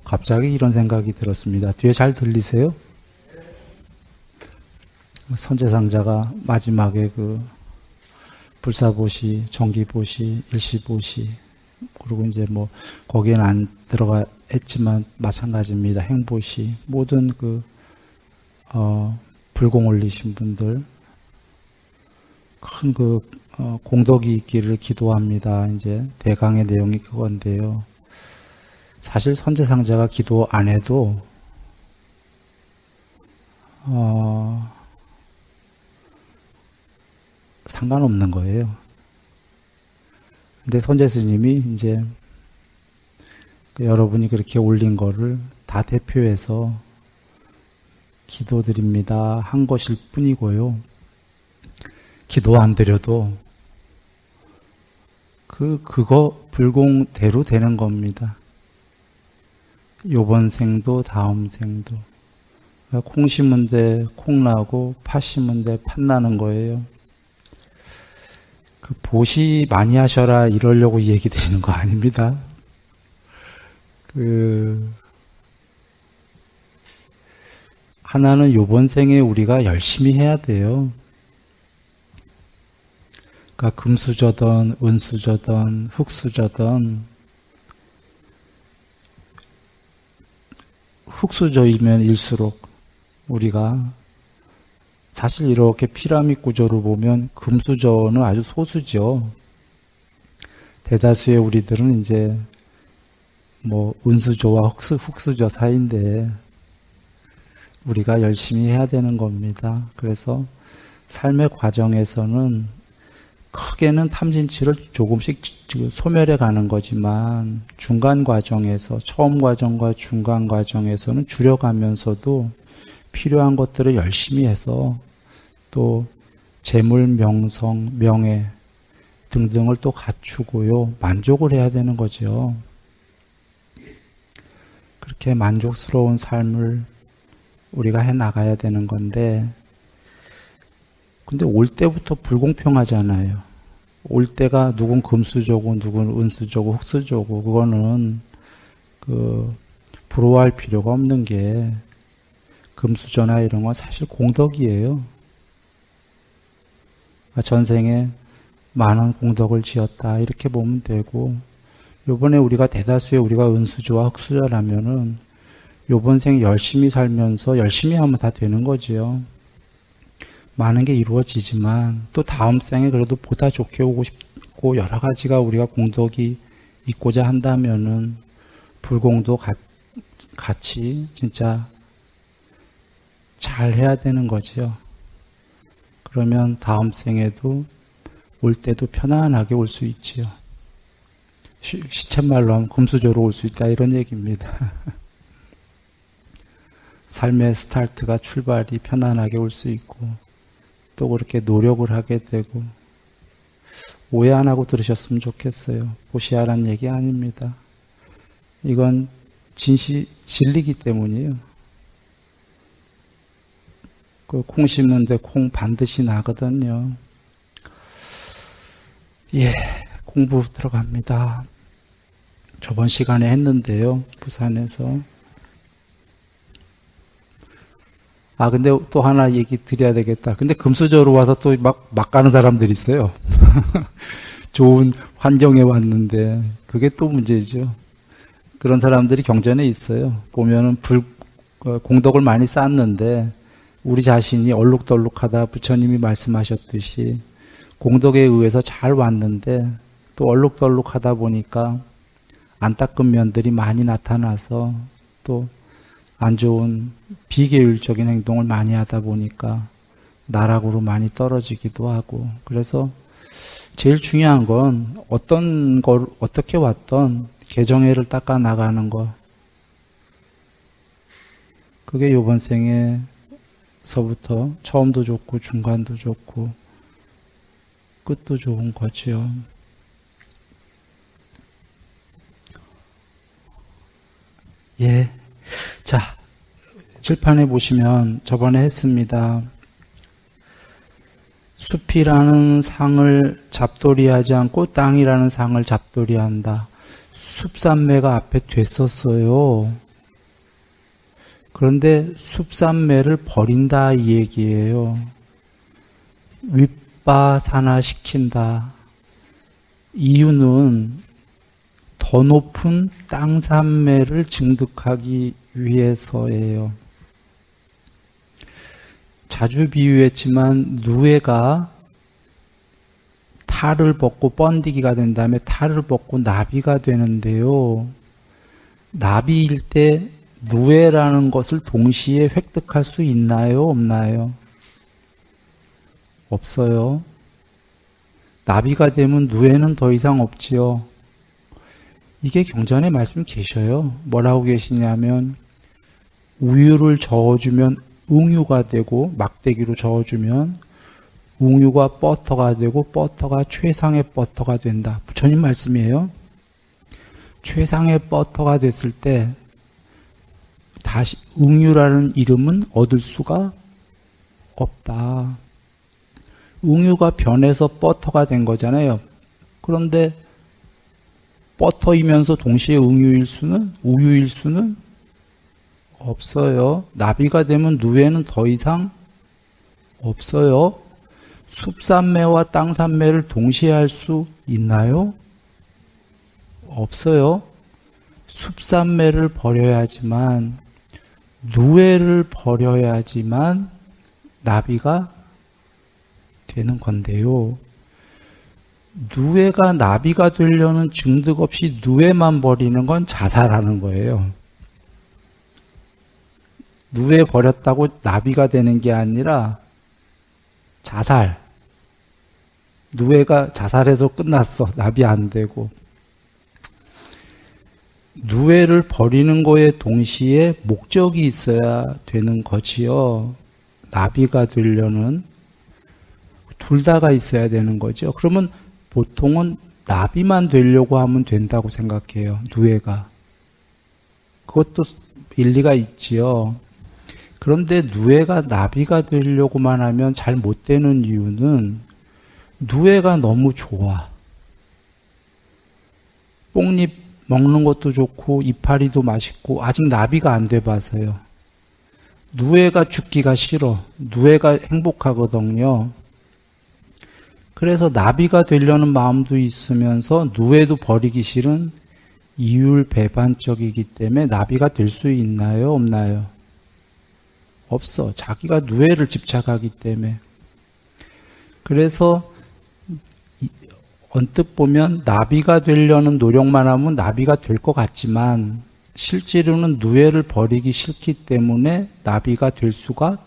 갑자기 이런 생각이 들었습니다. 뒤에 잘 들리세요? 선제상자가 마지막에 그 불사보시, 정기보시, 일시보시, 그리고 이제 뭐 거기에는 안 들어가 했지만 마찬가지입니다. 행보시, 모든 그 불공 올리신 분들 큰 그 공덕이 있기를 기도합니다. 이제 대강의 내용이 그건데요. 사실 선제상자가 기도 안 해도 상관없는 거예요. 근데 선제 스님이 이제 여러분이 그렇게 올린 거를 다 대표해서 기도드립니다 한 것일 뿐이고요. 기도 안 드려도 그거 불공대로 되는 겁니다. 요번 생도 다음 생도. 콩 심은 데 콩 나고 팥 심은 데 팥 나는 거예요. 그 보시 많이 하셔라 이러려고 얘기 드리는 거 아닙니다. 하나는 요번 생에 우리가 열심히 해야 돼요. 그러니까 금수저든 은수저든 흙수저든 흙수저이면 일수록 우리가 사실 이렇게 피라미드 구조를 보면 금수저는 아주 소수죠. 대다수의 우리들은 이제 뭐 은수저와 흙수저 사이인데 우리가 열심히 해야 되는 겁니다. 그래서 삶의 과정에서는 크게는 탐진치를 조금씩 소멸해 가는 거지만 중간 과정에서 처음 과정과 중간 과정에서는 줄여가면서도 필요한 것들을 열심히 해서 또 재물, 명성, 명예 등등을 또 갖추고요. 만족을 해야 되는 거죠. 그렇게 만족스러운 삶을 우리가 해 나가야 되는 건데 근데 올 때부터 불공평하잖아요. 올 때가 누군 금수저고 누군 은수저고 흙수저고 그거는 부러워할 필요가 없는 게 금수저나 이런 건 사실 공덕이에요. 전생에 많은 공덕을 지었다 이렇게 보면 되고 요번에 우리가 대다수의 우리가 은수저와 흙수저라면은 요번 생 열심히 살면서 열심히 하면 다 되는 거지요. 많은 게 이루어지지만 또 다음 생에 그래도 보다 좋게 오고 싶고 여러 가지가 우리가 공덕이 있고자 한다면은 불공도 같이 진짜 잘 해야 되는 거죠. 그러면 다음 생에도 올 때도 편안하게 올 수 있지요. 시쳇말로 하면 금수저로 올 수 있다 이런 얘기입니다. 삶의 스타트가 출발이 편안하게 올 수 있고 또 그렇게 노력을 하게 되고 오해 안 하고 들으셨으면 좋겠어요. 보시하라는 얘기 아닙니다. 이건 진리이기 때문이에요. 콩 심는데 콩 반드시 나거든요. 예, 공부 들어갑니다. 저번 시간에 했는데요. 부산에서. 근데 또 하나 얘기 드려야 되겠다. 근데 금수저로 와서 또 막 가는 사람들이 있어요. 좋은 환경에 왔는데, 그게 또 문제죠. 그런 사람들이 경전에 있어요. 보면은 공덕을 많이 쌓았는데, 우리 자신이 얼룩덜룩하다 부처님이 말씀하셨듯이, 공덕에 의해서 잘 왔는데, 또 얼룩덜룩하다 보니까, 안 닦은 면들이 많이 나타나서, 또, 안 좋은 비계율적인 행동을 많이 하다 보니까 나락으로 많이 떨어지기도 하고 그래서 제일 중요한 건 어떤 걸 어떻게 왔던 개정애를 닦아 나가는 것 그게 이번 생에서부터 처음도 좋고 중간도 좋고 끝도 좋은 거지요. 예. 자, 칠판에 보시면 저번에 했습니다. 숲이라는 상을 잡돌이하지 않고 땅이라는 상을 잡돌이한다. 숲산매가 앞에 됐었어요. 그런데 숲산매를 버린다 이 얘기예요. 윗바산화시킨다. 이유는 더 높은 땅산매를 증득하기 위해서예요. 자주 비유했지만 누에가 탈을 벗고 번디기가 된 다음에 탈을 벗고 나비가 되는데요. 나비일 때 누에라는 것을 동시에 획득할 수 있나요? 없나요? 없어요. 나비가 되면 누에는 더 이상 없지요. 이게 경전에 말씀 계셔요. 뭐라고 계시냐면 우유를 저어주면 웅유가 되고 막대기로 저어주면 웅유가 버터가 되고 버터가 최상의 버터가 된다. 부처님 말씀이에요. 최상의 버터가 됐을 때 다시 웅유라는 이름은 얻을 수가 없다. 웅유가 변해서 버터가 된 거잖아요. 그런데 버터이면서 동시에 웅유일 수는, 우유일 수는 없어요. 나비가 되면 누에는 더 이상 없어요. 숲산매와 땅산매를 동시에 할 수 있나요? 없어요. 숲산매를 버려야지만, 누에를 버려야지만 나비가 되는 건데요. 누에가 나비가 되려는 증득 없이 누에만 버리는 건 자살하는 거예요. 누에 버렸다고 나비가 되는 게 아니라 자살. 누에가 자살해서 끝났어. 나비 안 되고. 누에를 버리는 거에 동시에 목적이 있어야 되는 거지요. 나비가 되려는 둘 다가 있어야 되는 거죠. 그러면 보통은 나비만 되려고 하면 된다고 생각해요. 누에가. 그것도 일리가 있지요. 그런데 누에가 나비가 되려고만 하면 잘 못 되는 이유는 누에가 너무 좋아. 뽕잎 먹는 것도 좋고 이파리도 맛있고 아직 나비가 안 돼봐서요. 누에가 죽기가 싫어. 누에가 행복하거든요. 그래서 나비가 되려는 마음도 있으면서 누에도 버리기 싫은 이율배반적이기 때문에 나비가 될 수 있나요? 없나요? 없어. 자기가 누에를 집착하기 때문에. 그래서 언뜻 보면 나비가 되려는 노력만 하면 나비가 될 것 같지만 실제로는 누에를 버리기 싫기 때문에 나비가 될 수가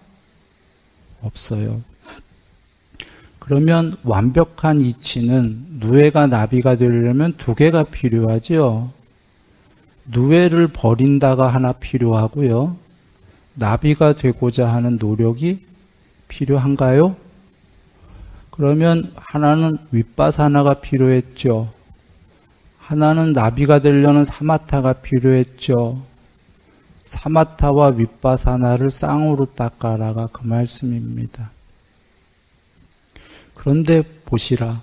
없어요. 그러면 완벽한 이치는 누에가 나비가 되려면 두 개가 필요하죠. 누에를 버린다가 하나 필요하고요. 나비가 되고자 하는 노력이 필요한가요? 그러면 하나는 윗바사나가 필요했죠. 하나는 나비가 되려는 사마타가 필요했죠. 사마타와 윗바사나를 쌍으로 닦아라가 그 말씀입니다. 그런데 보시라.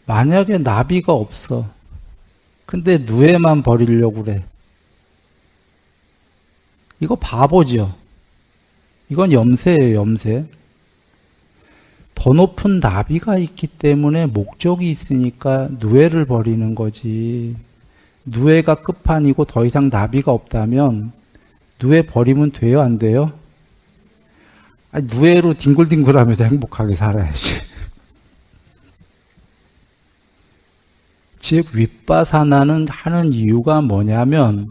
만약에 나비가 없어. 근데 누에만 버리려고 그래. 이거 바보죠. 이건 염세예요, 염세. 더 높은 나비가 있기 때문에 목적이 있으니까 누에를 버리는 거지. 누에가 끝판이고 더 이상 나비가 없다면 누에 버리면 돼요, 안 돼요? 아니, 누에로 뒹굴뒹굴하면서 행복하게 살아야지. 즉 윗바사나는 하는 이유가 뭐냐면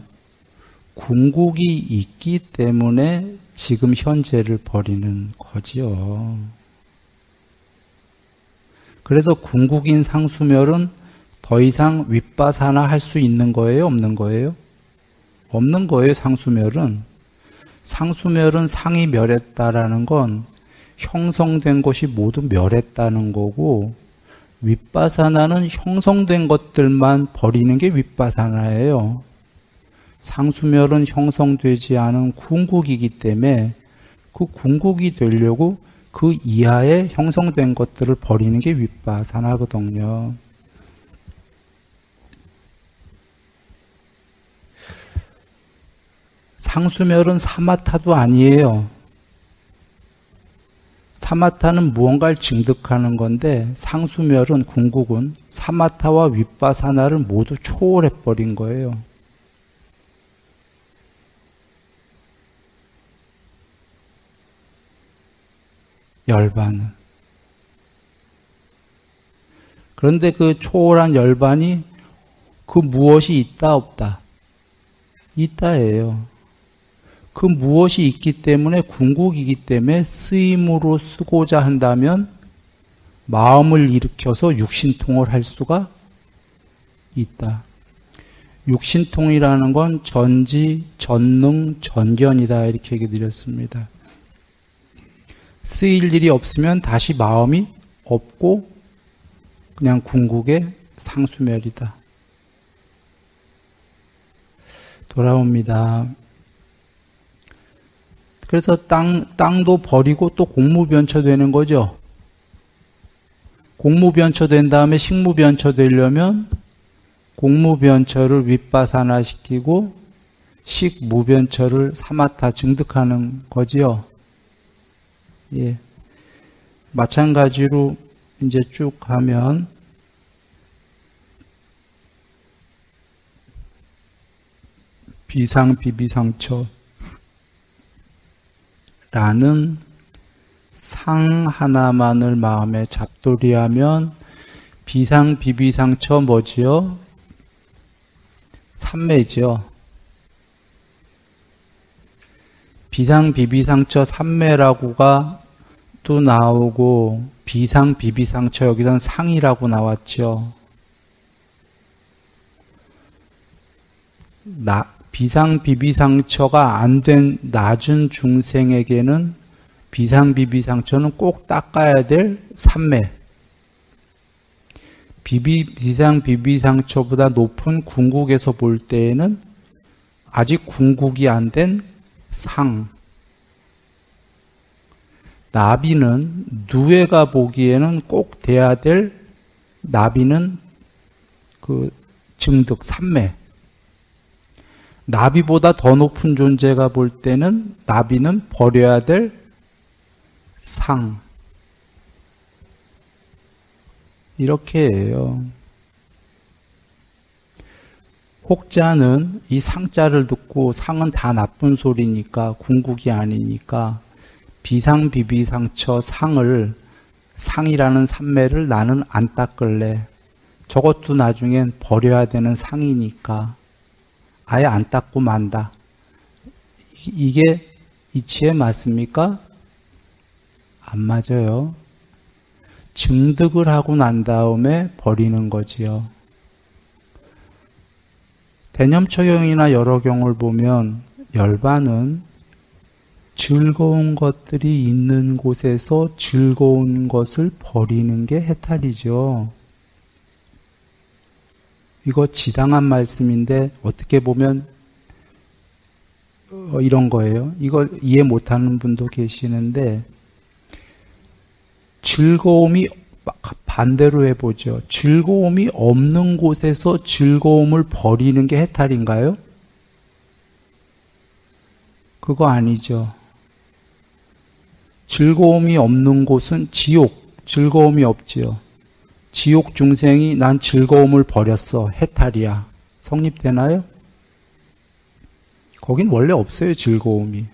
궁극이 있기 때문에 지금 현재를 버리는 거지요. 그래서 궁극인 상수멸은 더 이상 윗바사나 할 수 있는 거예요? 없는 거예요? 없는 거예요, 상수멸은. 상수멸은 상이 멸했다라는 건 형성된 것이 모두 멸했다는 거고, 윗바사나는 형성된 것들만 버리는 게 윗바사나예요. 상수멸은 형성되지 않은 궁극이기 때문에 그 궁극이 되려고 그 이하에 형성된 것들을 버리는 게 윗바사나거든요. 상수멸은 사마타도 아니에요. 사마타는 무언가를 증득하는 건데 상수멸은 궁극은 사마타와 윗바사나를 모두 초월해버린 거예요. 열반은. 그런데 그 초월한 열반이 그 무엇이 있다 없다? 있다예요. 그 무엇이 있기 때문에 궁극이기 때문에 쓰임으로 쓰고자 한다면 마음을 일으켜서 육신통을 할 수가 있다. 육신통이라는 건 전지, 전능, 전견이다 이렇게 얘기 드렸습니다. 쓰일 일이 없으면 다시 마음이 없고 그냥 궁극의 상수멸이다. 돌아옵니다. 그래서 땅도 버리고 또 공무변처되는 거죠. 공무변처된 다음에 식무변처되려면 공무변처를 윗바사나시키고 식무변처를 사마타 증득하는 거지요. 예. 마찬가지로 이제 쭉 하면 비상비비상처 라는 상 하나만을 마음에 잡돌이하면 비상비비상처 뭐지요? 삼매죠. 비상비비상처 삼매라고가 또 나오고 비상비비상처 여기선 상이라고 나왔죠. 비상비비상처가 안 된 낮은 중생에게는 비상비비상처는 꼭 닦아야 될 삼매. 비상비비상처보다 높은 궁극에서 볼 때에는 아직 궁극이 안 된 상. 나비는 누에가 보기에는 꼭 돼야 될 나비는 그 증득 삼매. 나비보다 더 높은 존재가 볼 때는 나비는 버려야 될 상. 이렇게 해요. 혹자는 이 상자를 듣고 상은 다 나쁜 소리니까 궁극이 아니니까 비상비비상처 상을 상이라는 삼매를 나는 안 닦을래. 저것도 나중엔 버려야 되는 상이니까 아예 안 닦고 만다. 이게 이치에 맞습니까? 안 맞아요. 증득을 하고 난 다음에 버리는 거지요. 대념처경이나 여러 경을 보면 열반은 즐거운 것들이 있는 곳에서 즐거운 것을 버리는 게 해탈이죠. 이거 지당한 말씀인데 어떻게 보면 이런 거예요. 이걸 이해 못하는 분도 계시는데 즐거움이 반대로 해보죠. 즐거움이 없는 곳에서 즐거움을 버리는 게 해탈인가요? 그거 아니죠. 즐거움이 없는 곳은 지옥, 즐거움이 없지요. 지옥 중생이 난 즐거움을 버렸어. 해탈이야. 성립되나요? 거긴 원래 없어요. 즐거움이.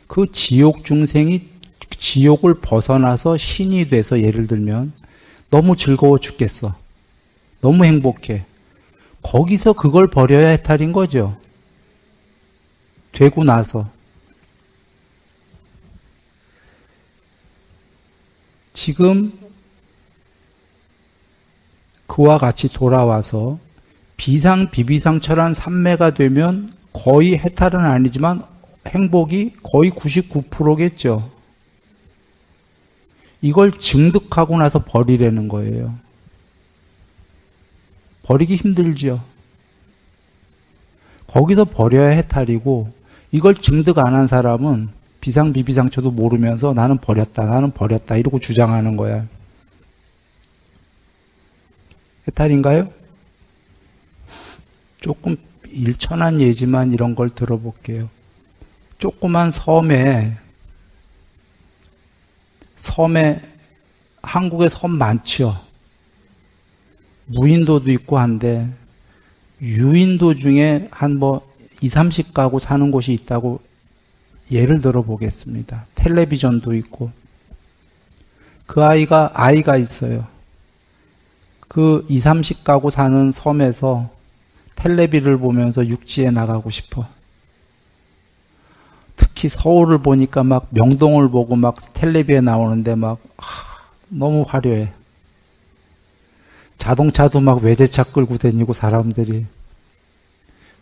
그 지옥 중생이 지옥을 벗어나서 신이 돼서 예를 들면 너무 즐거워 죽겠어. 너무 행복해. 거기서 그걸 버려야 해탈인 거죠. 되고 나서. 지금 그와 같이 돌아와서 비상비비상처란 삼매가 되면 거의 해탈은 아니지만 행복이 거의 99%겠죠. 이걸 증득하고 나서 버리려는 거예요. 버리기 힘들죠. 거기서 버려야 해탈이고 이걸 증득 안 한 사람은 비상비비상처도 모르면서 나는 버렸다 이러고 주장하는 거야. 해탈인가요? 조금 일천한 예지만 이런 걸 들어볼게요. 조그만 섬에 한국에 섬 많죠. 무인도도 있고 한데 유인도 중에 한 2, 30가구 사는 곳이 있다고 예를 들어 보겠습니다. 텔레비전도 있고 그 아이가 있어요. 그 2, 30가구 사는 섬에서 텔레비를 보면서 육지에 나가고 싶어. 특히 서울을 보니까 막 명동을 보고 막 텔레비에 나오는데 막 너무 화려해. 자동차도 막 외제차 끌고 다니고 사람들이.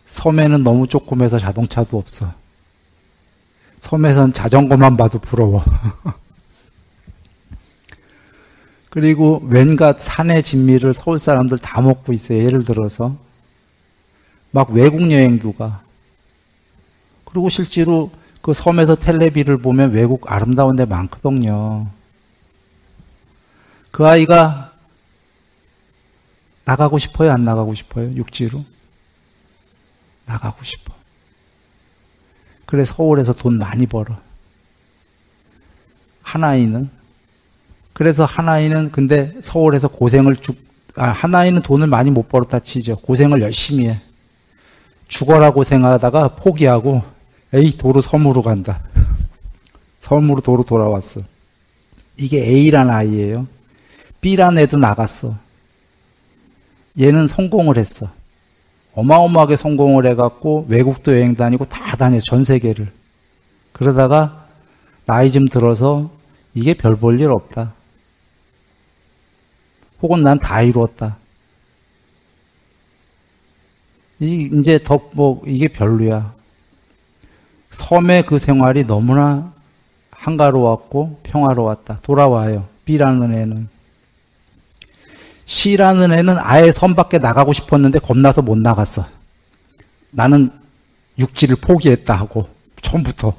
섬에는 너무 조그매서 자동차도 없어. 섬에선 자전거만 봐도 부러워. 그리고 왠가 산의 진미를 서울 사람들 다 먹고 있어요. 예를 들어서 막 외국 여행도 가. 그리고 실제로 그 섬에서 텔레비를 보면 외국 아름다운 데 많거든요. 그 아이가 나가고 싶어요? 안 나가고 싶어요? 육지로? 나가고 싶어. 그래 서울에서 돈 많이 벌어. 하나이는 그래서 하나이는 근데 서울에서 하나이는 돈을 많이 못 벌었다 치죠. 고생을 열심히 해. 죽어라 고생하다가 포기하고 에이 도로 섬으로 간다. 섬으로 도로 돌아왔어. 이게 A란 아이예요. B란 애도 나갔어. 얘는 성공을 했어. 어마어마하게 성공을 해갖고 외국도 여행 다니고 다 다녔어. 전 세계를. 그러다가 나이 좀 들어서 이게 별 볼 일 없다. 혹은 난 다 이루었다. 이제 이게 별로야. 섬의 그 생활이 너무나 한가로웠고 평화로웠다. 돌아와요. B라는 애는. C라는 애는 아예 섬 밖에 나가고 싶었는데 겁나서 못 나갔어. 나는 육지를 포기했다 하고 처음부터.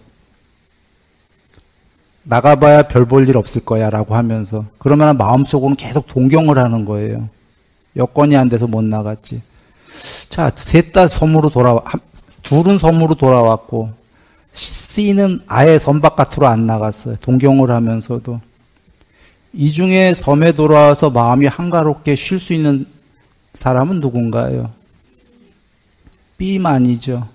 나가봐야 별 볼 일 없을 거야 라고 하면서. 그러면 마음속으로는 계속 동경을 하는 거예요. 여건이 안 돼서 못 나갔지. 자, 셋 다 둘은 섬으로 돌아왔고 C는 아예 섬 바깥으로 안 나갔어요. 동경을 하면서도. 이 중에 섬에 돌아와서 마음이 한가롭게 쉴 수 있는 사람은 누군가요? B만이죠.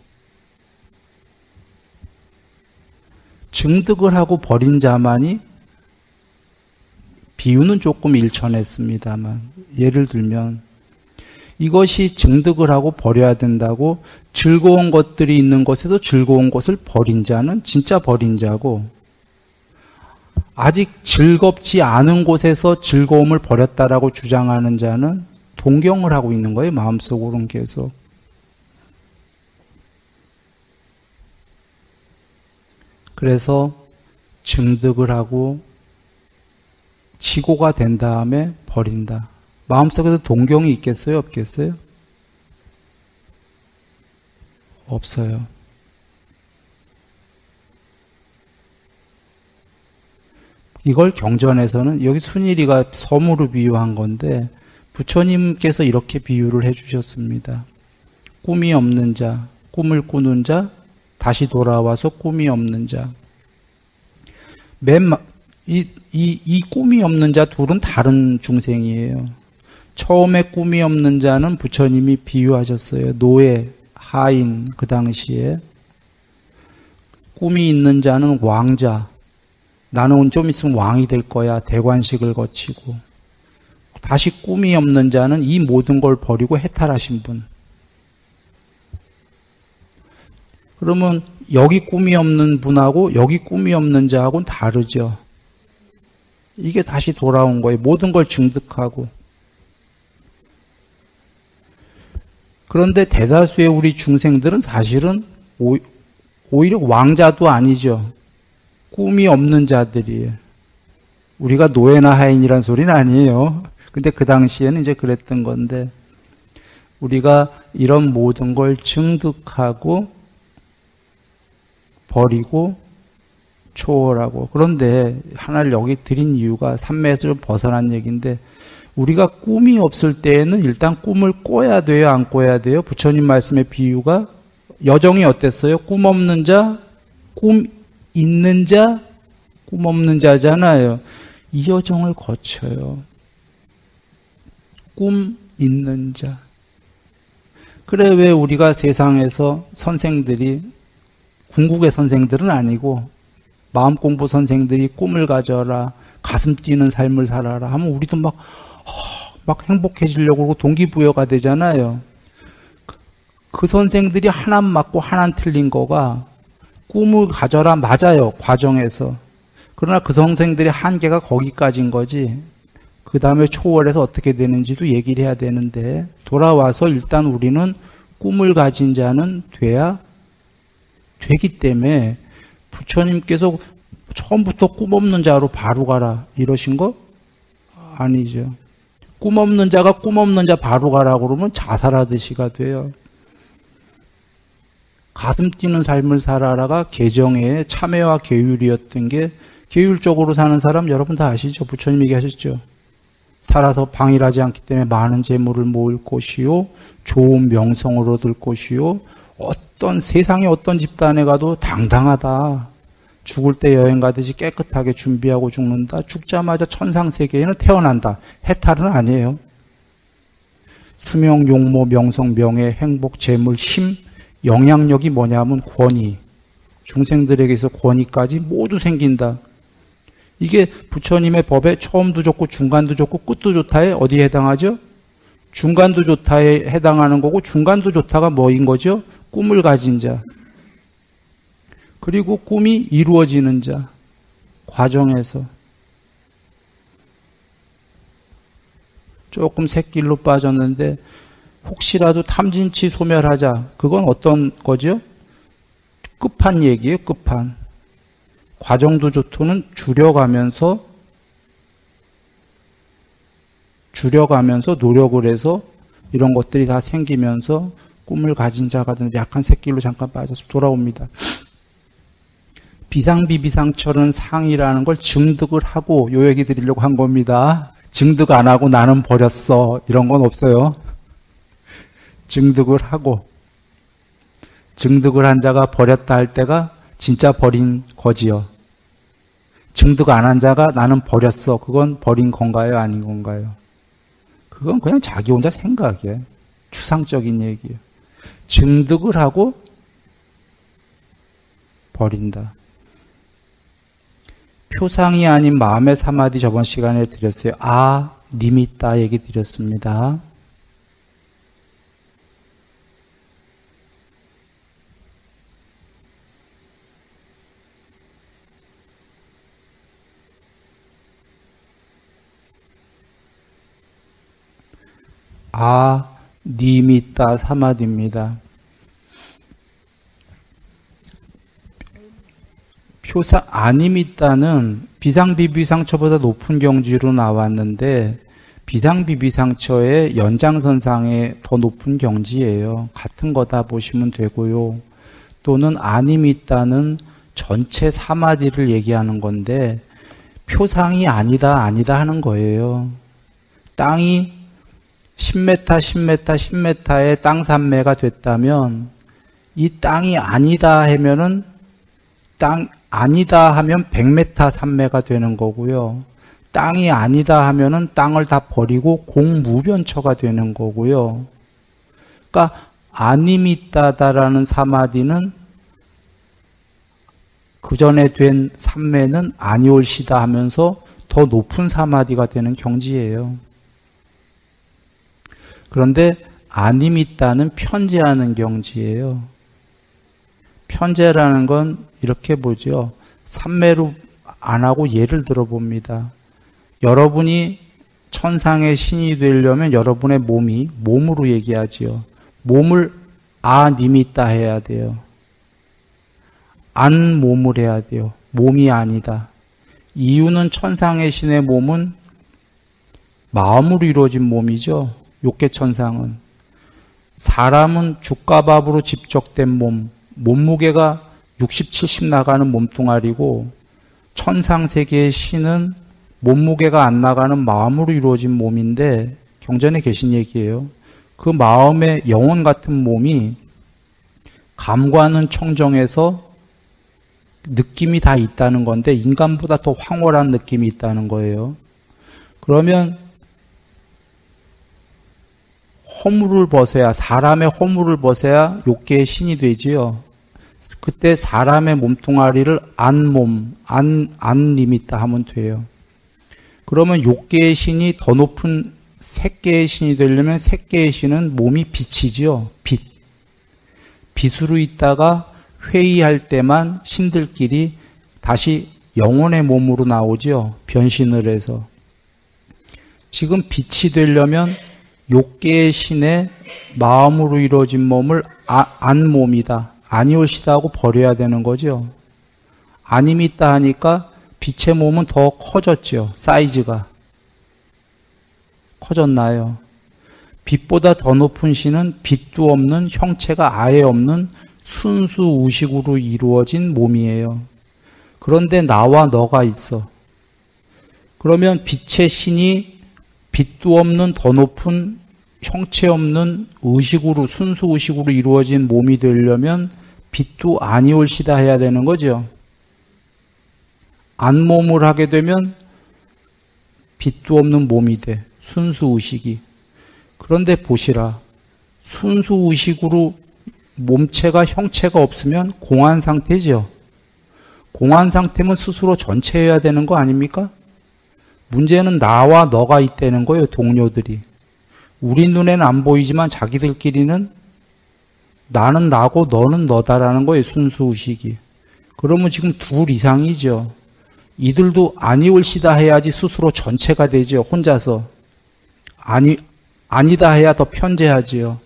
증득을 하고 버린 자만이, 비유는 조금 일천했습니다만, 예를 들면 이것이 증득을 하고 버려야 된다고 즐거운 것들이 있는 것에서 즐거운 것을 버린 자는 진짜 버린 자고, 아직 즐겁지 않은 곳에서 즐거움을 버렸다라고 주장하는 자는 동경을 하고 있는 거예요. 마음속으로는 계속. 그래서 증득을 하고 치고가 된 다음에 버린다. 마음속에서 동경이 있겠어요? 없겠어요? 없어요. 이걸 경전에서는, 여기 순일이가 섬으로 비유한 건데 부처님께서 이렇게 비유를 해주셨습니다. 꿈이 없는 자, 꿈을 꾸는 자, 다시 돌아와서 꿈이 없는 자. 이 꿈이 없는 자 둘은 다른 중생이에요. 처음에 꿈이 없는 자는 부처님이 비유하셨어요. 노예, 하인, 그 당시에. 꿈이 있는 자는 왕자. 나는 좀 있으면 왕이 될 거야. 대관식을 거치고. 다시 꿈이 없는 자는 이 모든 걸 버리고 해탈하신 분. 그러면 여기 꿈이 없는 분하고 여기 꿈이 없는 자하고는 다르죠. 이게 다시 돌아온 거예요. 모든 걸 증득하고. 그런데 대다수의 우리 중생들은 사실은 오히려 왕자도 아니죠. 꿈이 없는 자들이에요. 우리가 노예나 하인이란 소리는 아니에요. 근데 그 당시에는 이제 그랬던 건데, 우리가 이런 모든 걸 증득하고 버리고 초월하고. 그런데 하나를 여기 드린 이유가 삼매에서 좀 벗어난 얘기인데, 우리가 꿈이 없을 때에는 일단 꿈을 꿔야 돼요, 안 꿔야 돼요? 부처님 말씀의 비유가 여정이 어땠어요? 꿈 없는 자, 꿈 있는 자, 꿈 없는 자잖아요. 이 여정을 거쳐요. 꿈 있는 자. 그래 왜 우리가 세상에서 선생들이, 궁극의 선생들은 아니고 마음 공부 선생들이 꿈을 가져라, 가슴 뛰는 삶을 살아라 하면 우리도 막 행복해지려고 그러고 동기부여가 되잖아요. 그 선생들이 하나 맞고 하나 틀린 거가 꿈을 가져라 맞아요, 과정에서. 그러나 그 선생들의 한계가 거기까지인 거지. 그 다음에 초월해서 어떻게 되는지도 얘기를 해야 되는데, 돌아와서 일단 우리는 꿈을 가진 자는 돼야 되기 때문에 부처님께서 처음부터 꿈 없는 자로 바로 가라 이러신 거 아니죠. 꿈 없는 자가 꿈 없는 자 바로 가라고 그러면 자살하듯이가 돼요. 가슴 뛰는 삶을 살아라가 개정의 참회와 계율이었던 게, 계율적으로 사는 사람 여러분 다 아시죠? 부처님 얘기하셨죠. 살아서 방일하지 않기 때문에 많은 재물을 모을 것이요, 좋은 명성을 얻을 것이요, 어떤 세상의 어떤 집단에 가도 당당하다. 죽을 때 여행 가듯이 깨끗하게 준비하고 죽는다. 죽자마자 천상세계에는 태어난다. 해탈은 아니에요. 수명, 용모, 명성, 명예, 행복, 재물, 힘, 영향력이 뭐냐면 권위. 중생들에게서 권위까지 모두 생긴다. 이게 부처님의 법에 처음도 좋고 중간도 좋고 끝도 좋다에 어디에 해당하죠? 중간도 좋다에 해당하는 거고, 중간도 좋다가 뭐인 거죠? 꿈을 가진 자. 그리고 꿈이 이루어지는 자. 과정에서. 조금 샛길로 빠졌는데 혹시라도 탐진치 소멸하자. 그건 어떤 거죠? 끝판 얘기예요, 끝판. 과정도 좋도는 줄여가면서 노력을 해서 이런 것들이 다 생기면서 꿈을 가진 자가 되는, 약간 샛길로 잠깐 빠져서 돌아옵니다. 비상비비상철은 상이라는 걸 증득을 하고 요 얘기 드리려고 한 겁니다. 증득 안 하고 나는 버렸어 이런 건 없어요. 증득을 하고, 증득을 한 자가 버렸다 할 때가 진짜 버린 거지요. 증득 안 한 자가 나는 버렸어, 그건 버린 건가요, 아닌 건가요? 그건 그냥 자기 혼자 생각이에요. 추상적인 얘기예요. 증득을 하고 버린다. 표상이 아닌 마음의 사마디 저번 시간에 드렸어요. 니미따 얘기 드렸습니다. 니미따 사마디입니다. 표상 아니미따는 비상비비상처보다 높은 경지로 나왔는데, 비상비비상처의 연장선상에 더 높은 경지예요. 같은 거다 보시면 되고요. 또는 아니미따는 전체 사마디를 얘기하는 건데, 표상이 아니다 하는 거예요. 땅이 10m, 10m, 10m의 땅 산매가 됐다면, 이 땅이 아니다 하면은 아니다 하면 100m 산매가 되는 거고요. 땅이 아니다 하면은 땅을 다 버리고 공무변처가 되는 거고요. 그러니까 아니미따다라는 사마디는 그 전에 된 산매는 아니올시다 하면서 더 높은 사마디가 되는 경지예요. 그런데 아니미따는 편재하는 경지예요. 편재라는 건 이렇게 보죠. 삼매로 안 하고 예를 들어봅니다. 여러분이 천상의 신이 되려면 여러분의 몸으로 얘기하지요. 몸을 아니미따 해야 돼요. 안 몸을 해야 돼요. 몸이 아니다. 이유는 천상의 신의 몸은 마음으로 이루어진 몸이죠. 욕계천상은. 사람은 죽과 밥으로 집적된 몸, 몸무게가 60, 70 나가는 몸뚱아리고, 천상세계의 신은 몸무게가 안 나가는 마음으로 이루어진 몸인데 경전에 계신 얘기예요. 그 마음의 영혼 같은 몸이 감과는 청정해서 느낌이 다 있다는 건데 인간보다 더 황홀한 느낌이 있다는 거예요. 그러면 허물을 벗어야, 사람의 허물을 벗어야 욕계의 신이 되지요. 그때 사람의 몸뚱아리를 안몸, 안리미타 하면 돼요. 그러면 욕계의 신이 더 높은 색계의 신이 되려면 색계의 신은 몸이 빛이지요. 빛. 빛으로 있다가 회의할 때만 신들끼리 다시 영혼의 몸으로 나오지요. 변신을 해서. 지금 빛이 되려면 욕계의 신의 마음으로 이루어진 몸을 안몸이다. 아니올시다 하고 버려야 되는 거죠. 아님이 있다 하니까 빛의 몸은 더 커졌죠. 사이즈가. 커졌나요? 빛보다 더 높은 신은 빛도 없는, 형체가 아예 없는 순수 우식으로 이루어진 몸이에요. 그런데 나와 너가 있어. 그러면 빛의 신이 빛도 없는 더 높은 형체 없는 의식으로, 순수 의식으로 이루어진 몸이 되려면 빛도 아니올시다 해야 되는 거죠. 안몸을 하게 되면 빛도 없는 몸이 돼. 순수 의식이. 그런데 보시라. 순수 의식으로 몸체가, 형체가 없으면 공한 상태죠. 공한 상태면 스스로 전체여야 되는 거 아닙니까? 문제는 나와 너가 있다는 거예요, 동료들이. 우리 눈에는 안 보이지만 자기들끼리는 나는 나고 너는 너다라는 거예요, 순수의식이. 그러면 지금 둘 이상이죠. 이들도 아니올시다 해야지 스스로 전체가 되죠, 혼자서. 아니다 해야 더 편재하지요.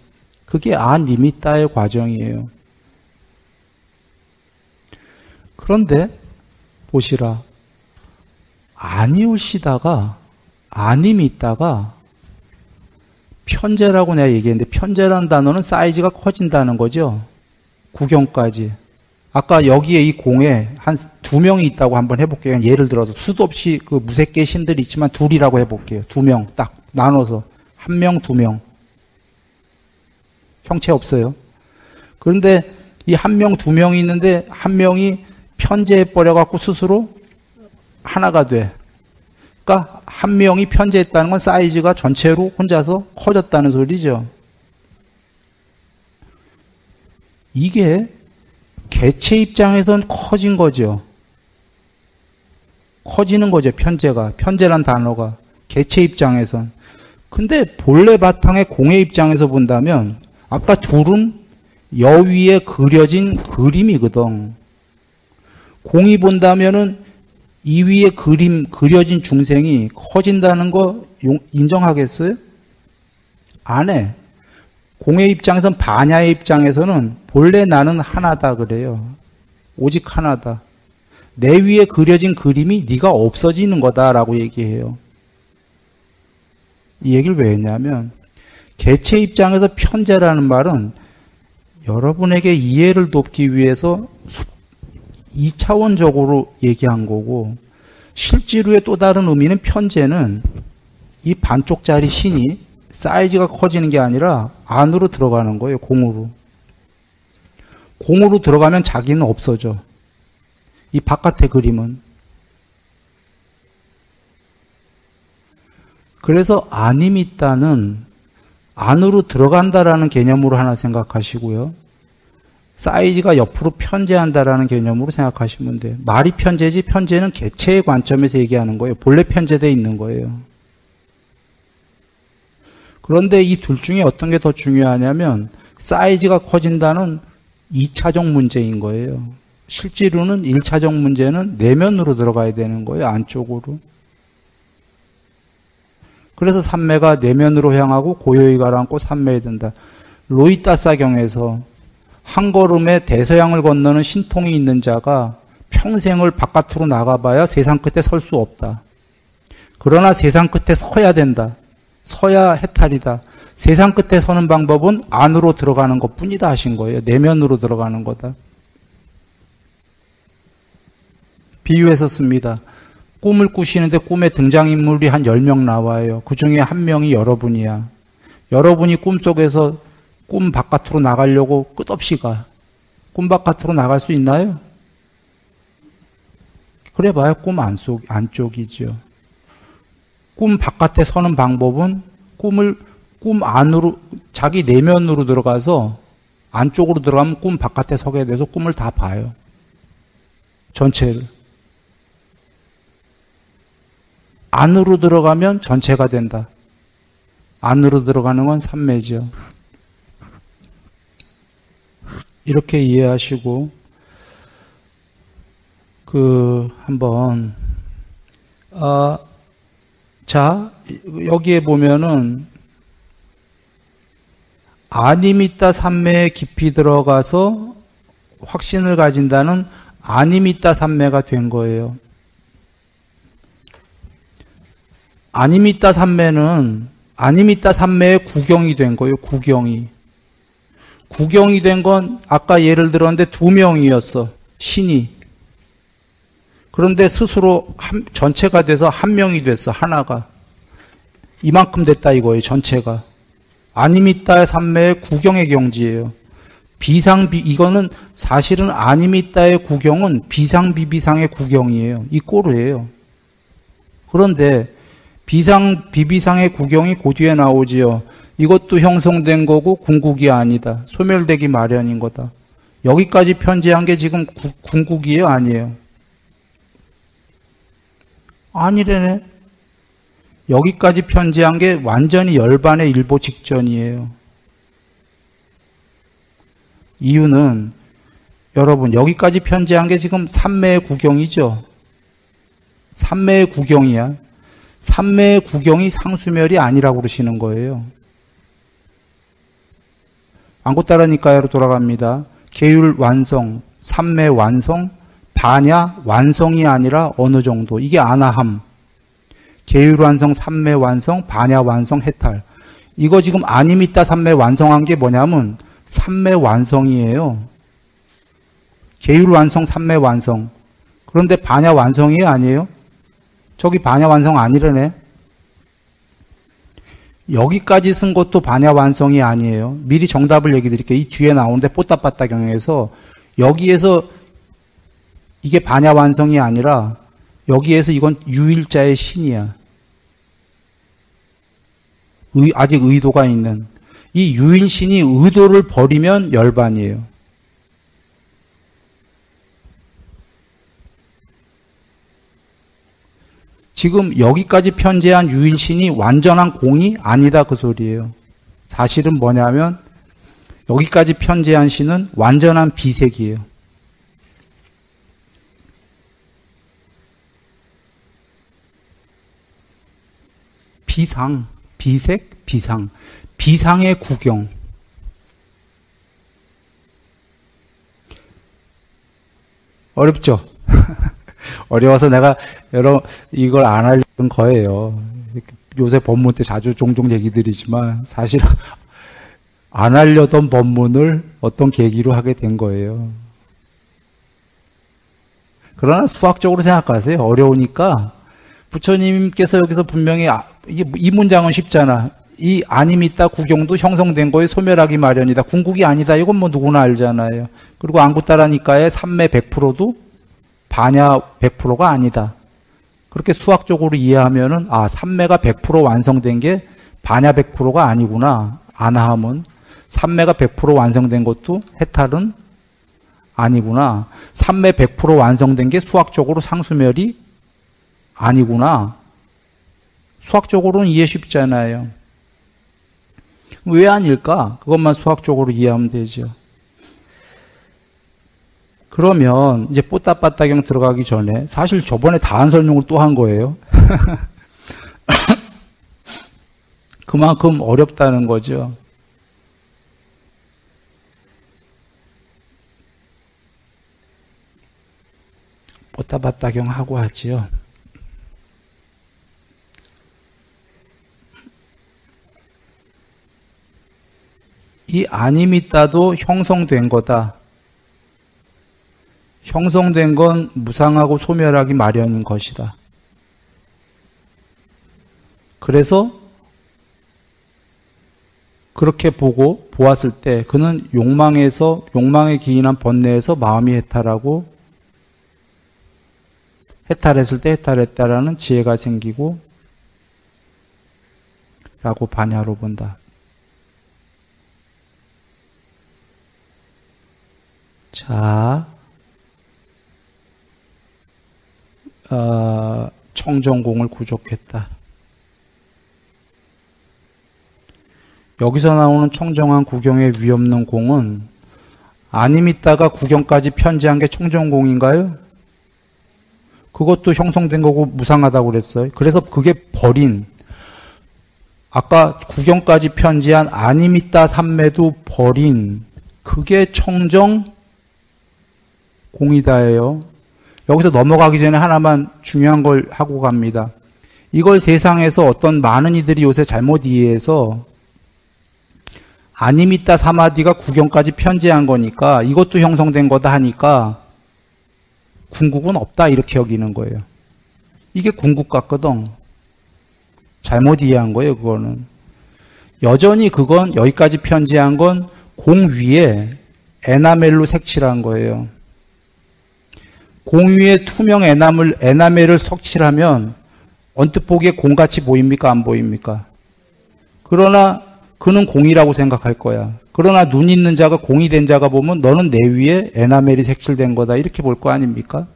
그게 아니미따의 과정이에요. 그런데 보시라. 아니올시다가 아님이 있다가 편재라고 내가 얘기했는데 편재라는 단어는 사이즈가 커진다는 거죠. 구경까지. 아까 여기에 이 공에 한 2명이 있다고 한번 해볼게요. 예를 들어서 수도 없이 그 무색계 신들이 있지만 둘이라고 해볼게요. 2명 딱 나눠서 1명, 2명. 형체 없어요. 그런데 이 1명, 2명이 있는데 한 명이 편재해버려갖고 스스로 하나가 돼. 그러니까 한 명이 편재했다는 건 사이즈가 전체로 혼자서 커졌다는 소리죠. 이게 개체 입장에선 커진 거죠. 커지는 거죠, 편재가. 편재란 단어가. 개체 입장에선. 근데 본래 바탕의 공의 입장에서 본다면 아까 둘은 여위에 그려진 그림이거든. 공이 본다면은 이 위에 그려진 중생이 커진다는 거 인정하겠어요? 안 해. 공의 입장에서는, 반야의 입장에서는 본래 나는 하나다 그래요. 오직 하나다. 내 위에 그려진 그림이 네가 없어지는 거다라고 얘기해요. 이 얘기를 왜 했냐면 개체 입장에서 편재라는 말은 여러분에게 이해를 돕기 위해서 2차원적으로 얘기한 거고, 실제로의 또 다른 의미는 편재는 이 반쪽짜리 신이 사이즈가 커지는 게 아니라 안으로 들어가는 거예요. 공으로. 공으로 들어가면 자기는 없어져. 이 바깥의 그림은. 그래서 아니미따는 안으로 들어간다라는 개념으로 하나 생각하시고요. 사이즈가 옆으로 편재한다라는 개념으로 생각하시면 돼요. 말이 편재지, 편재는 개체의 관점에서 얘기하는 거예요. 본래 편재되어 있는 거예요. 그런데 이 둘 중에 어떤 게 더 중요하냐면 사이즈가 커진다는 2차적 문제인 거예요. 실제로는 1차적 문제는 내면으로 들어가야 되는 거예요. 안쪽으로. 그래서 삼매가 내면으로 향하고 고요히 가라앉고 삼매에 든다. 로이따사경에서 한 걸음에 대서양을 건너는 신통이 있는 자가 평생을 바깥으로 나가봐야 세상 끝에 설 수 없다. 그러나 세상 끝에 서야 된다. 서야 해탈이다. 세상 끝에 서는 방법은 안으로 들어가는 것뿐이다 하신 거예요. 내면으로 들어가는 거다. 비유해서 씁니다. 꿈을 꾸시는데 꿈에 등장인물이 한 10명 나와요. 그 중에 한 명이 여러분이야. 여러분이 꿈속에서 꿈 바깥으로 나가려고 끝없이 가. 꿈 바깥으로 나갈 수 있나요? 그래 봐야 꿈 안쪽이죠. 꿈 바깥에 서는 방법은 꿈 안으로, 자기 내면으로 들어가서 안쪽으로 들어가면 꿈 바깥에 서게 돼서 꿈을 다 봐요. 전체를. 안으로 들어가면 전체가 된다. 안으로 들어가는 건 삼매죠. 이렇게 이해하시고, 한번, 자, 여기에 보면은, 아니미따 삼매에 깊이 들어가서 확신을 가진다는 아니미따 삼매가 된 거예요. 아니미따 삼매는 아니미따 삼매의 구경이 된 거예요. 구경이 된 건 아까 예를 들었는데 2명이었어. 신이. 그런데 스스로 전체가 돼서 한 명이 됐어. 하나가. 이만큼 됐다 이거예요. 전체가. 아니미따 삼매의 구경의 경지예요. 이거는 사실은 아니미따의 구경은 비상비비상의 구경이에요. 이 꼴이에요. 그런데 비상비비상의 구경이 그 뒤에 나오지요. 이것도 형성된 거고 궁극이 아니다. 소멸되기 마련인 거다. 여기까지 편지한 게 지금 궁극이에요? 아니에요? 아니래네. 여기까지 편지한 게 완전히 열반의 일보 직전이에요. 이유는 여러분 여기까지 편지한 게 지금 삼매의 구경이죠. 삼매의 구경이야. 삼매의 구경이 상수멸이 아니라고 그러시는 거예요. 안고따라니까야로 돌아갑니다. 계율 완성, 삼매 완성, 반야 완성이 아니라 어느 정도. 이게 아나함. 계율 완성, 삼매 완성, 반야 완성, 해탈. 이거 지금 아니미따 삼매 완성한 게 뭐냐면 삼매 완성이에요. 계율 완성, 삼매 완성. 그런데 반야 완성이 아니에요? 저기 반야 완성 아니라네. 여기까지 쓴 것도 반야 완성이 아니에요. 미리 정답을 얘기 드릴게요. 이 뒤에 나오는데 뽀따빠따 경에서 여기에서 이게 반야 완성이 아니라 여기에서 이건 유일자의 신이야. 아직 의도가 있는. 이 유일신이 의도를 버리면 열반이에요. 지금 여기까지 편재한 유일신이 완전한 공이 아니다 그 소리예요. 사실은 뭐냐면 여기까지 편재한 신은 완전한 비색이에요. 비상, 비색, 비상. 비상의 구경. 어렵죠? 어려워서 내가 이걸 안 하려는 거예요. 요새 법문 때 자주 종종 얘기 드리지만 사실 안 하려던 법문을 어떤 계기로 하게 된 거예요. 그러나 수학적으로 생각하세요. 어려우니까 부처님께서 여기서 분명히 이 문장은 쉽잖아. 이 아니미따 구경도 형성된 거에 소멸하기 마련이다. 궁극이 아니다. 이건 뭐 누구나 알잖아요. 그리고 안구따라니까의 삼매 100%도 반야 100%가 아니다. 그렇게 수학적으로 이해하면은 삼매가 100% 완성된 게 반야 100%가 아니구나. 아나함은 삼매가 100% 완성된 것도 해탈은 아니구나. 삼매 100% 완성된 게 수학적으로 상수멸이 아니구나. 수학적으로는 이해 쉽잖아요. 왜 아닐까? 그것만 수학적으로 이해하면 되죠. 그러면 이제 뽀따빠따경 들어가기 전에 사실 저번에 다 한 설명을 또 한 거예요. 그만큼 어렵다는 거죠. 뽀따빠따경 하고 하지요. 이 아니미따도 형성된 거다. 형성된 건 무상하고 소멸하기 마련인 것이다. 그래서 그렇게 보았을 때 그는 욕망에 기인한 번뇌에서 마음이 해탈하고, 해탈했을 때 해탈했다라는 지혜가 생기고 라고 반야로 본다. 자, 청정공을 구족했다. 여기서 나오는 청정한 구경의 위없는 공은 아님 있다가 구경까지 편지한 게 청정공인가요? 그것도 형성된 거고 무상하다고 그랬어요. 그래서 그게 버린, 아까 구경까지 편지한 아님 있다 삼매도 버린, 그게 청정공이다예요. 여기서 넘어가기 전에 하나만 중요한 걸 하고 갑니다. 이걸 세상에서 어떤 많은 이들이 요새 잘못 이해해서 아님 있다 사마디가 구경까지 편지한 거니까 이것도 형성된 거다 하니까 궁극은 없다 이렇게 여기는 거예요. 이게 궁극 같거든. 잘못 이해한 거예요. 그거는. 여전히 그건 여기까지 편지한 건 공 위에 에나멜로 색칠한 거예요. 공 위에 투명 에나멜을 색칠하면 언뜻 보기에 공같이 보입니까? 안 보입니까? 그러나 그는 공이라고 생각할 거야. 그러나 눈 있는 자가, 공이 된 자가 보면 너는 내 위에 에나멜이 색칠된 거다 이렇게 볼 거 아닙니까?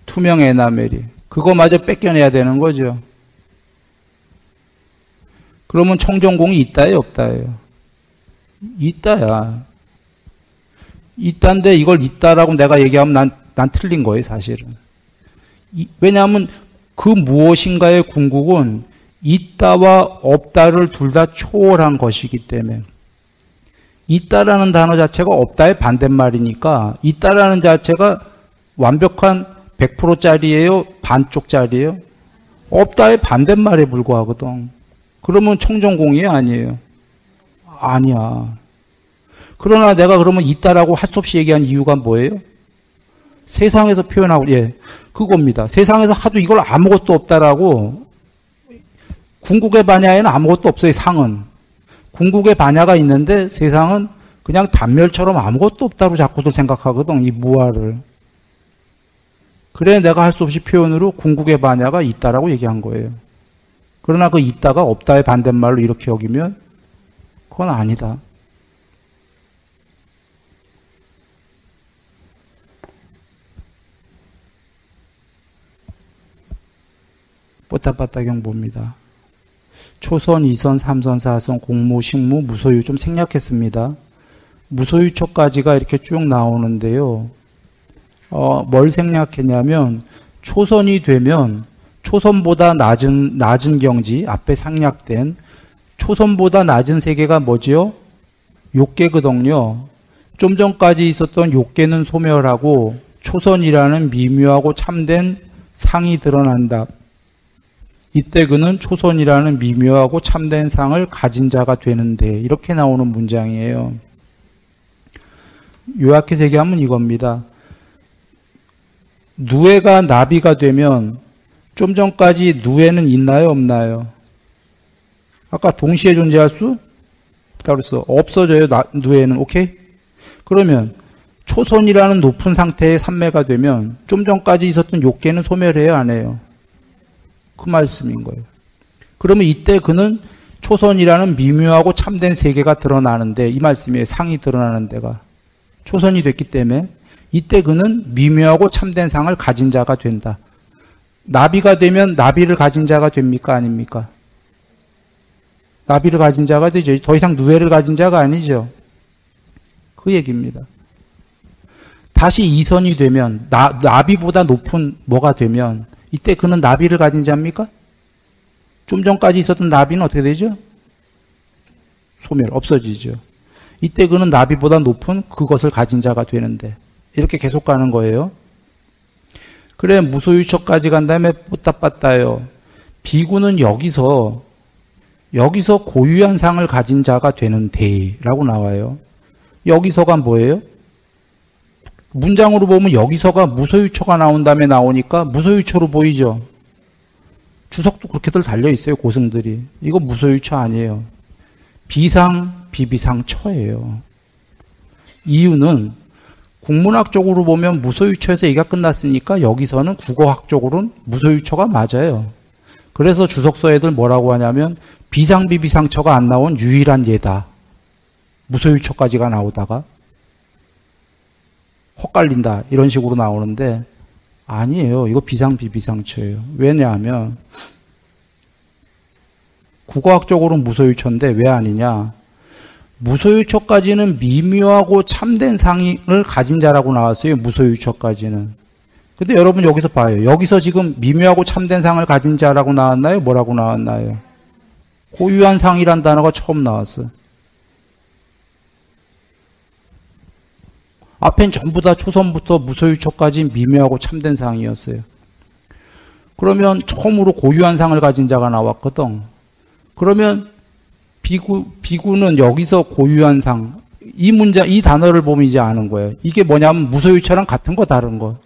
투명 에나멜이. 그거마저 뺏겨내야 되는 거죠. 그러면 청정공이 있다예요, 없다예요? 있다야. 있다인데 이걸 있다라고 내가 얘기하면 난 틀린 거예요, 사실은. 왜냐하면 그 무엇인가의 궁극은 있다와 없다를 둘 다 초월한 것이기 때문에. 있다라는 단어 자체가 없다의 반대말이니까 있다라는 자체가 완벽한 100%짜리예요? 반쪽짜리예요? 없다의 반대말에 불과하거든. 그러면 청정공이 아니에요. 아니야. 그러나 내가 그러면 있다라고 할 수 없이 얘기한 이유가 뭐예요? 세상에서 표현하고, 그겁니다. 세상에서 하도 이걸 아무것도 없다라고, 궁극의 반야에는 아무것도 없어요, 상은. 궁극의 반야가 있는데 세상은 그냥 단멸처럼 아무것도 없다고 자꾸들 생각하거든, 이 무아를. 그래 내가 할 수 없이 표현으로 궁극의 반야가 있다라고 얘기한 거예요. 그러나 그 있다가 없다의 반대말로 이렇게 여기면 그건 아니다. 뽀따빠따경 봅니다. 초선, 2선, 3선, 4선, 공무, 식무, 무소유 좀 생략했습니다. 무소유초까지가 이렇게 쭉 나오는데요. 뭘 생략했냐면 초선이 되면 초선보다 낮은 경지, 앞에 생략된 초선보다 낮은 세계가 뭐지요? 욕계거든요. 좀 전까지 있었던 욕계는 소멸하고 초선이라는 미묘하고 참된 상이 드러난다. 이때 그는 초선이라는 미묘하고 참된 상을 가진 자가 되는데 이렇게 나오는 문장이에요. 요약해서 얘기하면 이겁니다. 누에가 나비가 되면 좀 전까지 누에는 있나요? 없나요? 아까 동시에 존재할 수? 없다고 그랬어. 없어져요. 누에는. 오케이? 그러면 초선이라는 높은 상태의 삼매가 되면 좀 전까지 있었던 욕계는 소멸해요? 안 해요? 그 말씀인 거예요. 그러면 이때 그는 초선이라는 미묘하고 참된 세계가 드러나는데 이 말씀이에요. 상이 드러나는 데가. 초선이 됐기 때문에 이때 그는 미묘하고 참된 상을 가진 자가 된다. 나비가 되면 나비를 가진 자가 됩니까? 아닙니까? 나비를 가진 자가 되죠. 더 이상 누에를 가진 자가 아니죠. 그 얘기입니다. 다시 이선이 되면 나비보다 높은 뭐가 되면 이때 그는 나비를 가진 자입니까? 좀 전까지 있었던 나비는 어떻게 되죠? 소멸, 없어지죠. 이때 그는 나비보다 높은 그것을 가진 자가 되는데 이렇게 계속 가는 거예요. 그래 무소유처까지 간 다음에 뽀따빠따요. 비구는 여기서 고유한 상을 가진 자가 되는데 라고 나와요. 여기서가 뭐예요? 문장으로 보면 여기서가 무소유처가 나온 다음에 나오니까 무소유처로 보이죠. 주석도 그렇게들 달려 있어요. 고승들이. 이거 무소유처 아니에요. 비상, 비비상처예요. 이유는 국문학적으로 보면 무소유처에서 얘기가 끝났으니까 여기서는 국어학적으로는 무소유처가 맞아요. 그래서 주석서 애들 뭐라고 하냐면 비상, 비비상처가 안 나온 유일한 예다. 무소유처까지가 나오다가 헛갈린다 이런 식으로 나오는데 아니에요. 이거 비상, 비비상처예요. 왜냐하면 국어학적으로는 무소유처인데 왜 아니냐. 무소유처까지는 미묘하고 참된 상을 가진 자라고 나왔어요. 무소유처까지는. 근데 여러분 여기서 봐요. 여기서 지금 미묘하고 참된 상을 가진 자라고 나왔나요? 뭐라고 나왔나요? 고유한 상이란 단어가 처음 나왔어요. 앞엔 전부 다 초선부터 무소유처까지 미묘하고 참된 상이었어요. 그러면 처음으로 고유한 상을 가진 자가 나왔거든. 그러면 비구는 여기서 고유한 상, 이 단어를 보면 이제 아는 거예요. 이게 뭐냐면 무소유처랑 같은 거 다른 거.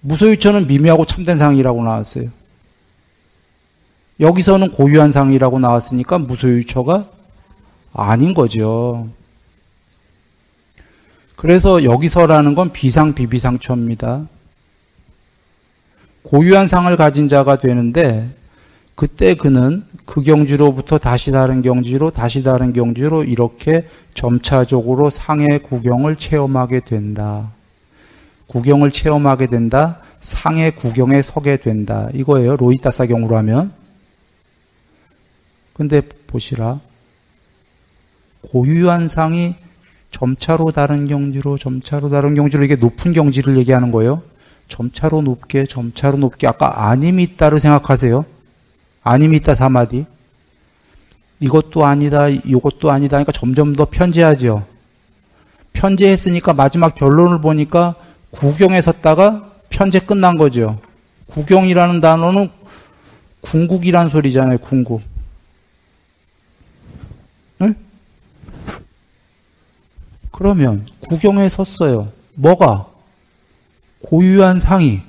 무소유처는 미묘하고 참된 상이라고 나왔어요. 여기서는 고유한 상이라고 나왔으니까 무소유처가 아닌 거죠. 그래서 여기서라는 건 비상, 비비상처입니다. 고유한 상을 가진 자가 되는데 그때 그는 그 경지로부터 다시 다른 경지로 다시 다른 경지로 이렇게 점차적으로 상의 구경을 체험하게 된다. 구경을 체험하게 된다. 상의 구경에 서게 된다. 이거예요. 로이타사경으로 하면. 근데 보시라. 고유한 상이 점차로 다른 경지로 점차로 다른 경지로 이게 높은 경지를 얘기하는 거예요. 점차로 높게 점차로 높게. 아까 아니미따를 생각하세요. 아니미따 사마디. 이것도 아니다 이것도 아니다 하니까 점점 더 편재하죠. 편재했으니까 마지막 결론을 보니까 구경에 섰다가 편재 끝난 거죠. 구경이라는 단어는 궁극이란 소리잖아요. 궁극. 응? 그러면 구경에 섰어요. 뭐가? 고유한 상이.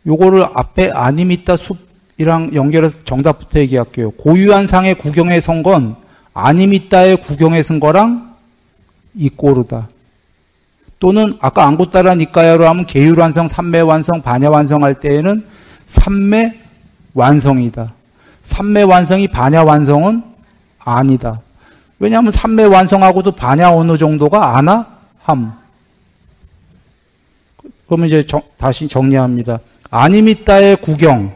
요거를 앞에 아니미따 숲이랑 연결해서 정답부터 얘기할게요. 고유한 상의 구경에 선 건 아니미따의 구경에 선 거랑 이꼬르다. 또는 아까 앙구따라 니까야로 하면 계율완성, 삼매완성, 반야완성할 때에는 삼매완성이다. 삼매완성이 반야완성은 아니다. 왜냐하면 삼매완성하고도 반야 어느 정도가 아나? 함. 그러면 이제 다시 정리합니다. 아니미따의 구경,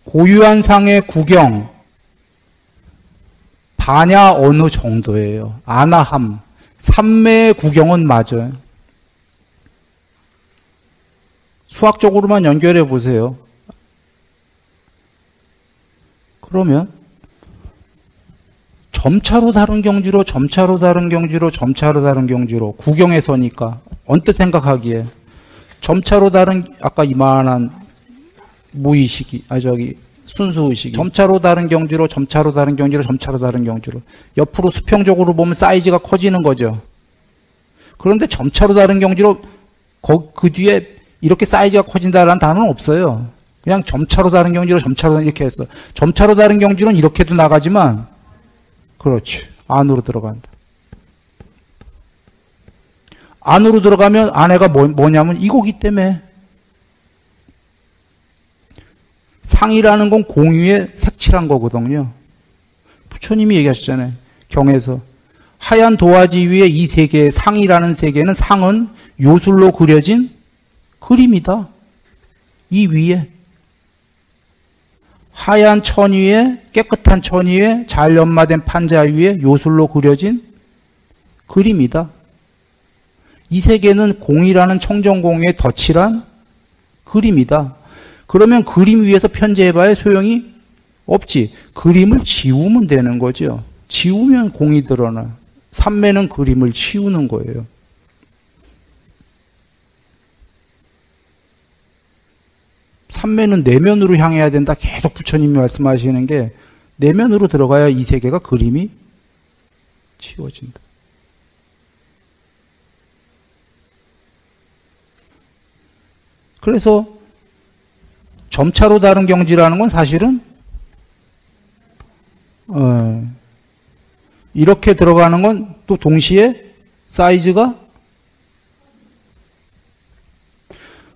고유한 상의 구경, 반야 어느 정도예요. 아나함. 삼매의 구경은 맞아요. 수학적으로만 연결해 보세요. 그러면 점차로 다른 경지로 점차로 다른 경지로 점차로 다른 경지로 구경에 서니까 언뜻 생각하기에 점차로 다른 아까 이만한 무의식이 순수의식이 점차로 다른 경지로 점차로 다른 경지로 점차로 다른 경지로 옆으로 수평적으로 보면 사이즈가 커지는 거죠. 그런데 점차로 다른 경지로 그 뒤에 이렇게 사이즈가 커진다라는 단어는 없어요. 그냥 점차로 다른 경지로 점차로 이렇게 했어. 점차로 다른 경지로는 이렇게도 나가지만 그렇지. 안으로 들어간다. 안으로 들어가면 안에가 뭐냐면 이거기 때문에 상이라는 건 공유의 색칠한 거거든요. 부처님이 얘기하셨잖아요. 경에서 하얀 도화지 위에 이 세계의 상이라는 세계는 상은 요술로 그려진 그림이다. 이 위에 하얀 천 위에 깨끗한 천 위에 잘 연마된 판자 위에 요술로 그려진 그림이다. 이 세계는 공이라는 청정공유에 덧칠한 그림이다. 그러면 그림 위에서 편재해봐야 소용이 없지. 그림을 지우면 되는 거죠. 지우면 공이 드러나. 삼매는 그림을 치우는 거예요. 삼매는 내면으로 향해야 된다. 계속 부처님이 말씀하시는 게 내면으로 들어가야 이 세계가 그림이 치워진다. 그래서 점차로 다른 경지라는 건 사실은 이렇게 들어가는 건 또 동시에 사이즈가,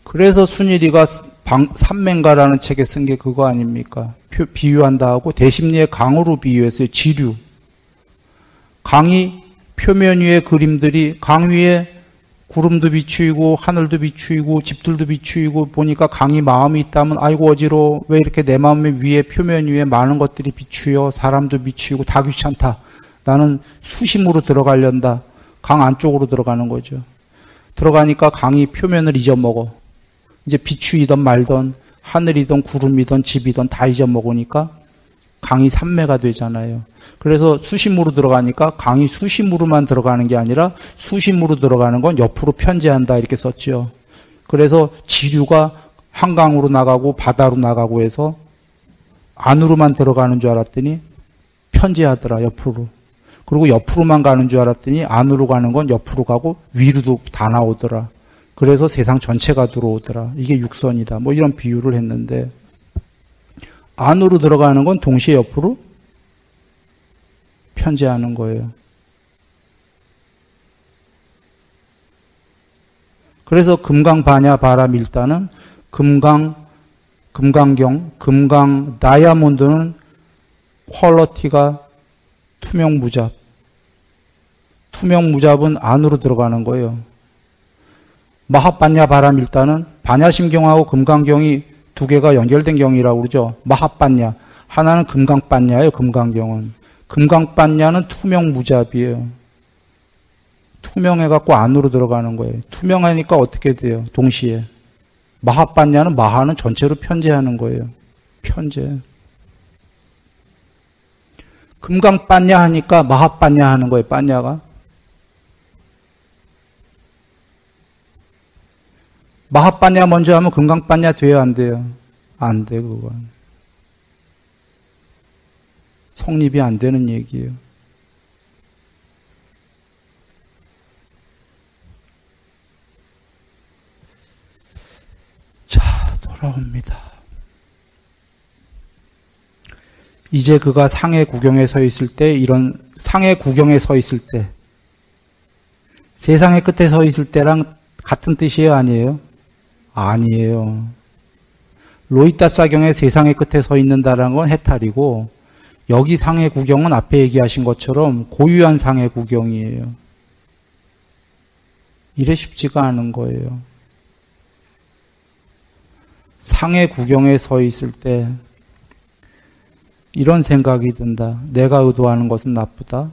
그래서 순일이가 삼맹가라는 책에 쓴 게 그거 아닙니까? 비유한다 하고 대심리의 강으로 비유했어요. 지류. 강이 표면 위에 그림들이, 강 위에 구름도 비추이고 하늘도 비추이고 집들도 비추이고 보니까 강이 마음이 있다면 아이고 어지러워, 왜 이렇게 내 마음의 위에, 표면 위에 많은 것들이 비추여, 사람도 비추이고 다 귀찮다, 나는 수심으로 들어가련다. 강 안쪽으로 들어가는 거죠. 들어가니까 강이 표면을 잊어먹어. 이제 비추이던 말던 하늘이던 구름이던 집이던 다 잊어먹으니까 강이 삼매가 되잖아요. 그래서 수심으로 들어가니까 강이 수심으로만 들어가는 게 아니라 수심으로 들어가는 건 옆으로 편재한다 이렇게 썼죠. 그래서 지류가 한강으로 나가고 바다로 나가고 해서 안으로만 들어가는 줄 알았더니 편재하더라, 옆으로. 그리고 옆으로만 가는 줄 알았더니 안으로 가는 건 옆으로 가고 위로도 다 나오더라. 그래서 세상 전체가 들어오더라. 이게 육선이다. 뭐 이런 비유를 했는데, 안으로 들어가는 건 동시에 옆으로 편재하는 거예요. 그래서 금강 바람일단은 금강경, 금강 다이아몬드는 퀄러티가 투명무잡. 투명무잡은 안으로 들어가는 거예요. 마하반야 바람일단은 반야심경하고 금강경이 두 개가 연결된 경이라고 그러죠. 마하반야. 하나는 금강반야예요, 금강경은. 금강반야는 투명무잡이에요. 투명해갖고 안으로 들어가는 거예요. 투명하니까 어떻게 돼요? 동시에. 마하반야는 마하는 전체로 편재하는 거예요. 편재. 금강반야 하니까 마하반야 하는 거예요, 반야가. 마하반야 먼저 하면 금강반야 돼요, 안 돼요? 안 돼, 그건. 성립이 안 되는 얘기예요. 자, 돌아옵니다. 이제 그가 상해 구경에 서 있을 때, 이런 상해 구경에 서 있을 때, 세상의 끝에 서 있을 때랑 같은 뜻이에요, 아니에요? 아니에요. 로이따사경의 세상의 끝에 서 있는다라는 건 해탈이고, 여기 상해 구경은 앞에 얘기하신 것처럼 고유한 상해 구경이에요. 이래 쉽지가 않은 거예요. 상해 구경에 서 있을 때 이런 생각이 든다. 내가 의도하는 것은 나쁘다.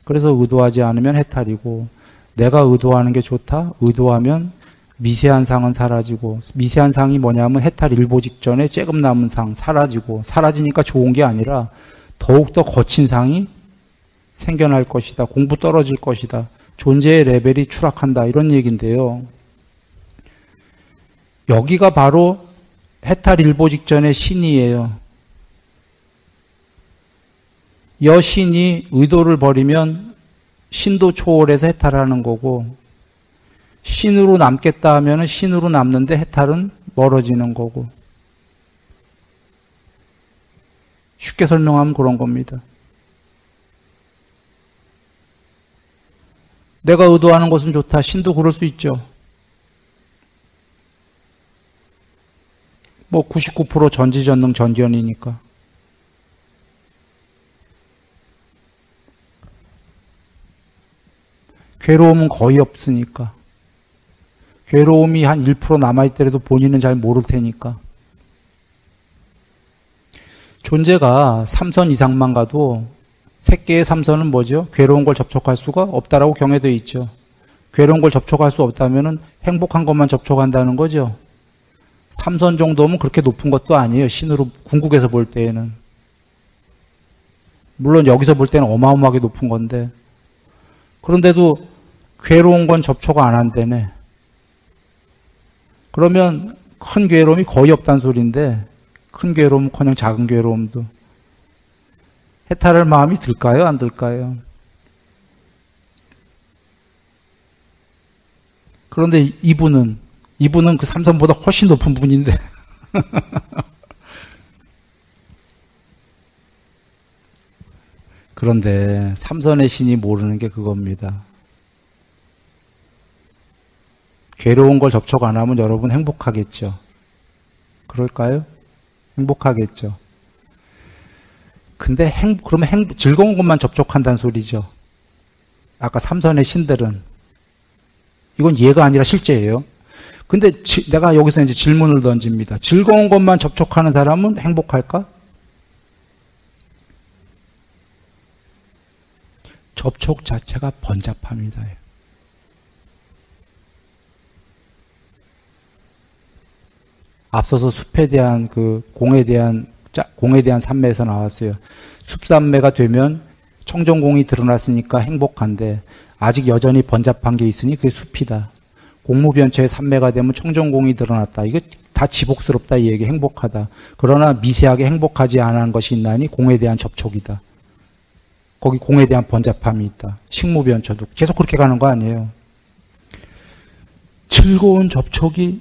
그래서 의도하지 않으면 해탈이고, 내가 의도하는 게 좋다. 의도하면 미세한 상은 사라지고, 미세한 상이 뭐냐면 해탈 일보 직전에 쬐금 남은 상 사라지고, 사라지니까 좋은 게 아니라 더욱더 거친 상이 생겨날 것이다. 공부 떨어질 것이다. 존재의 레벨이 추락한다. 이런 얘기인데요. 여기가 바로 해탈 일보 직전의 신이에요. 여신이 의도를 버리면 신도 초월해서 해탈하는 거고, 신으로 남겠다 하면 신으로 남는데 해탈은 멀어지는 거고. 쉽게 설명하면 그런 겁니다. 내가 의도하는 것은 좋다. 신도 그럴 수 있죠. 뭐 99% 전지전능 전견이니까. 괴로움은 거의 없으니까. 괴로움이 한 1% 남아있더라도 본인은 잘 모를 테니까. 존재가 3선 이상만 가도 새끼의 3선은 뭐죠? 괴로운 걸 접촉할 수가 없다라고 경해되어 있죠. 괴로운 걸 접촉할 수 없다면 행복한 것만 접촉한다는 거죠. 3선 정도면 그렇게 높은 것도 아니에요. 신으로 궁극에서 볼 때에는. 물론 여기서 볼 때는 어마어마하게 높은 건데, 그런데도 괴로운 건 접촉 안 한다네. 그러면 큰 괴로움이 거의 없다는 소리인데, 큰 괴로움은커녕 작은 괴로움도 해탈할 마음이 들까요? 안 들까요? 그런데 이분은 그 삼선보다 훨씬 높은 분인데 그런데 삼선의 신이 모르는 게 그겁니다. 괴로운 걸 접촉 안 하면 여러분 행복하겠죠? 그럴까요? 행복하겠죠? 근데 그러면 즐거운 것만 접촉한다는 소리죠. 아까 삼선의 신들은. 이건 예가 아니라 실제예요. 근데 내가 여기서 이제 질문을 던집니다. 즐거운 것만 접촉하는 사람은 행복할까? 접촉 자체가 번잡합니다. 앞서서 숲에 대한 공에 대한 산매에서 나왔어요. 숲산매가 되면 청정공이 드러났으니까 행복한데 아직 여전히 번잡한 게 있으니 그게 숲이다. 공무변처의 산매가 되면 청정공이 드러났다. 이거 다 지복스럽다 이 얘기, 행복하다. 그러나 미세하게 행복하지 않은 것이 있나니 공에 대한 접촉이다. 거기 공에 대한 번잡함이 있다. 식무변처도 계속 그렇게 가는 거 아니에요. 즐거운 접촉이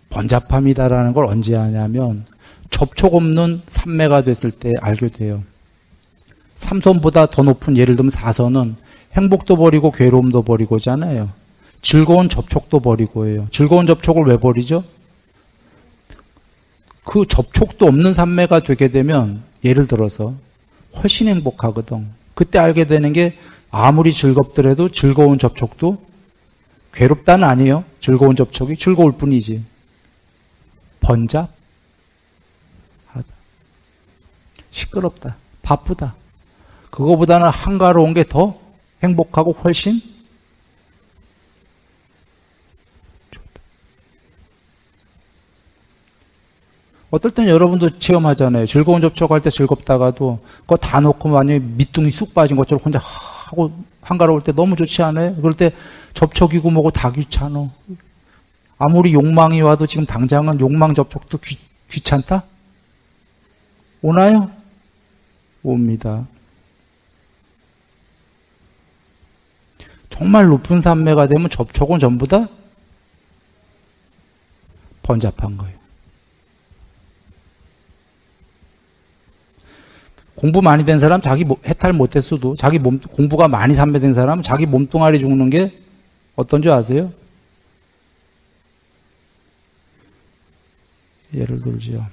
번잡함이다라는 걸 언제 하냐면 접촉 없는 삼매가 됐을 때 알게 돼요. 삼선보다 더 높은 예를 들면 사선은 행복도 버리고 괴로움도 버리고잖아요. 즐거운 접촉도 버리고예요. 즐거운 접촉을 왜 버리죠? 그 접촉도 없는 삼매가 되게 되면 예를 들어서 훨씬 행복하거든. 그때 알게 되는 게 아무리 즐겁더라도 즐거운 접촉도 괴롭다는 아니에요. 즐거운 접촉이 즐거울 뿐이지. 번잡하다. 시끄럽다. 바쁘다. 그거보다는 한가로운 게 더 행복하고 훨씬 좋다. 어떨 땐 여러분도 체험하잖아요. 즐거운 접촉할 때 즐겁다가도 그거 다 놓고 만약에 밑둥이 쑥 빠진 것처럼 혼자 하고 한가로울 때 너무 좋지 않아요? 그럴 때 접촉이고 뭐고 다 귀찮아. 아무리 욕망이 와도 지금 당장은 욕망 접촉도 귀찮다? 오나요? 옵니다. 정말 높은 산매가 되면 접촉은 전부 다 번잡한 거예요. 공부 많이 된 사람, 자기 해탈 못했어도 자기 공부가 많이 산매된 사람, 자기 몸뚱아리 죽는 게 어떤 줄 아세요? 예를 들지요.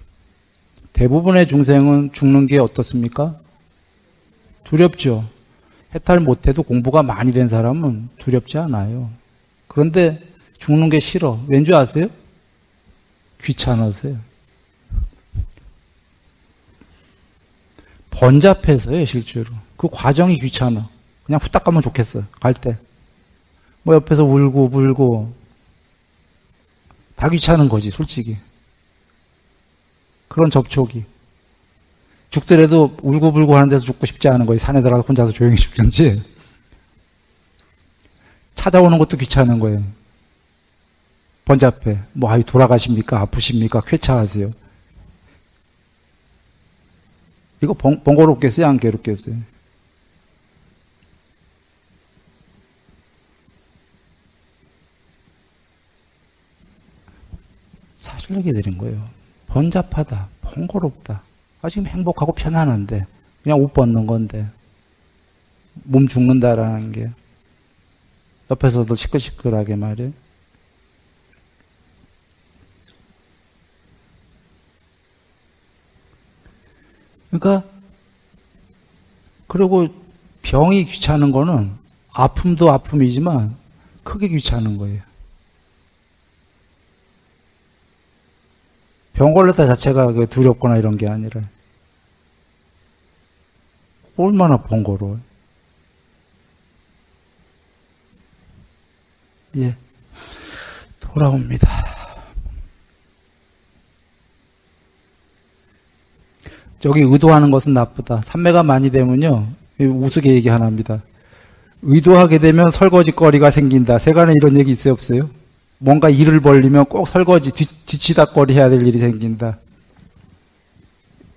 대부분의 중생은 죽는 게 어떻습니까? 두렵죠. 해탈 못해도 공부가 많이 된 사람은 두렵지 않아요. 그런데 죽는 게 싫어. 왠지 아세요? 귀찮아서요. 번잡해서요, 실제로. 그 과정이 귀찮아. 그냥 후딱 가면 좋겠어요, 갈 때. 뭐 옆에서 울고 불고 다 귀찮은 거지, 솔직히. 그런 접촉이. 죽더라도 울고불고 하는 데서 죽고 싶지 않은 거예요. 산에 들어가서 혼자서 조용히 죽든지. 찾아오는 것도 귀찮은 거예요. 번잡해. 뭐, 돌아가십니까? 아프십니까? 쾌차하세요. 이거 번거롭겠어요? 안 괴롭겠어요? 사실 얘기 드린 거예요. 번잡하다, 번거롭다. 지금 행복하고 편안한데 그냥 옷 벗는 건데 몸 죽는다라는 게 옆에서도 시끌시끌하게 말이에요. 그러니까 그리고 병이 귀찮은 거는 아픔도 아픔이지만 크게 귀찮은 거예요. 병 걸렸다 자체가 두렵거나 이런 게 아니라 얼마나 번거로워요. 예, 돌아옵니다. 저기 의도하는 것은 나쁘다. 삼매가 많이 되면요, 우스개 얘기 하나 합니다. 의도하게 되면 설거지거리가 생긴다. 세간에 이런 얘기 있어요, 없어요? 뭔가 일을 벌리면 꼭 설거지, 뒤치다거리 해야 될 일이 생긴다.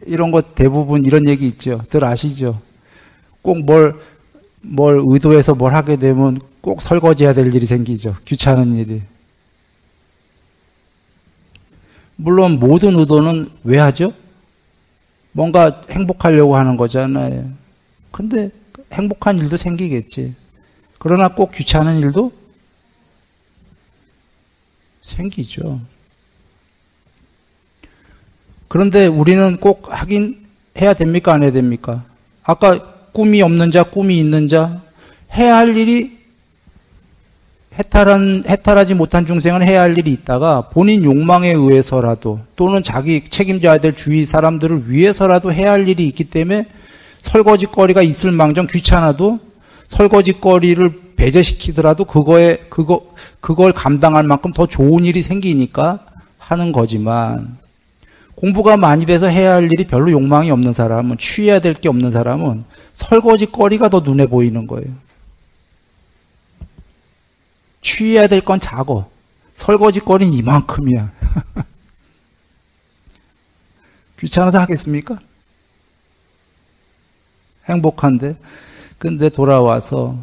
이런 것 대부분 이런 얘기 있죠. 들 아시죠? 꼭 뭘 의도해서 뭘 하게 되면 꼭 설거지 해야 될 일이 생기죠. 귀찮은 일이. 물론 모든 의도는 왜 하죠? 뭔가 행복하려고 하는 거잖아요. 근데 행복한 일도 생기겠지. 그러나 꼭 귀찮은 일도 생기죠. 그런데 우리는 꼭 하긴 해야 됩니까? 안 해야 됩니까? 아까 꿈이 없는 자, 꿈이 있는 자, 해야 할 일이 해탈하지 못한 중생은 해야 할 일이 있다가 본인 욕망에 의해서라도 또는 자기 책임져야 될 주위 사람들을 위해서라도 해야 할 일이 있기 때문에 설거지거리가 있을 망정 귀찮아도 설거지거리를 배제시키더라도 그걸 감당할 만큼 더 좋은 일이 생기니까 하는 거지만 공부가 많이 돼서 해야 할 일이 별로 욕망이 없는 사람은 취해야 될 게 없는 사람은 설거지거리가 더 눈에 보이는 거예요. 취해야 될 건 작어. 설거지거리는 이만큼이야. 귀찮아서 하겠습니까? 행복한데. 근데 돌아와서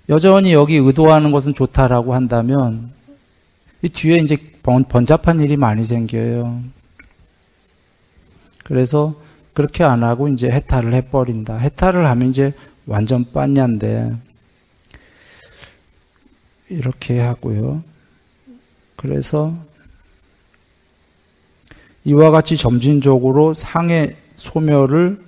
여전히 여기 의도하는 것은 좋다라고 한다면 이 뒤에 이제 번잡한 일이 많이 생겨요. 그래서 그렇게 안 하고 이제 해탈을 해버린다. 해탈을 하면 이제 완전 빤냐인데 이렇게 하고요. 그래서 이와 같이 점진적으로 상해 소멸을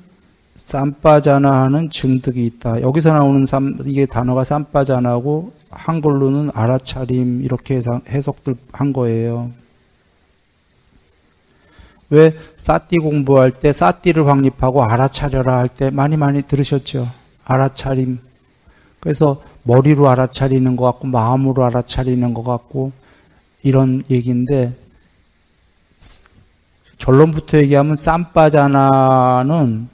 쌈빠자나하는 증득이 있다. 여기서 나오는 이게 단어가 쌈빠자나고 한글로는 알아차림 이렇게 해석들 한 거예요. 왜 싸띠 공부할 때 싸띠를 확립하고 알아차려라 할 때 많이 들으셨죠? 알아차림. 그래서 머리로 알아차리는 것 같고 마음으로 알아차리는 것 같고 이런 얘기인데 결론부터 얘기하면 쌈빠자나는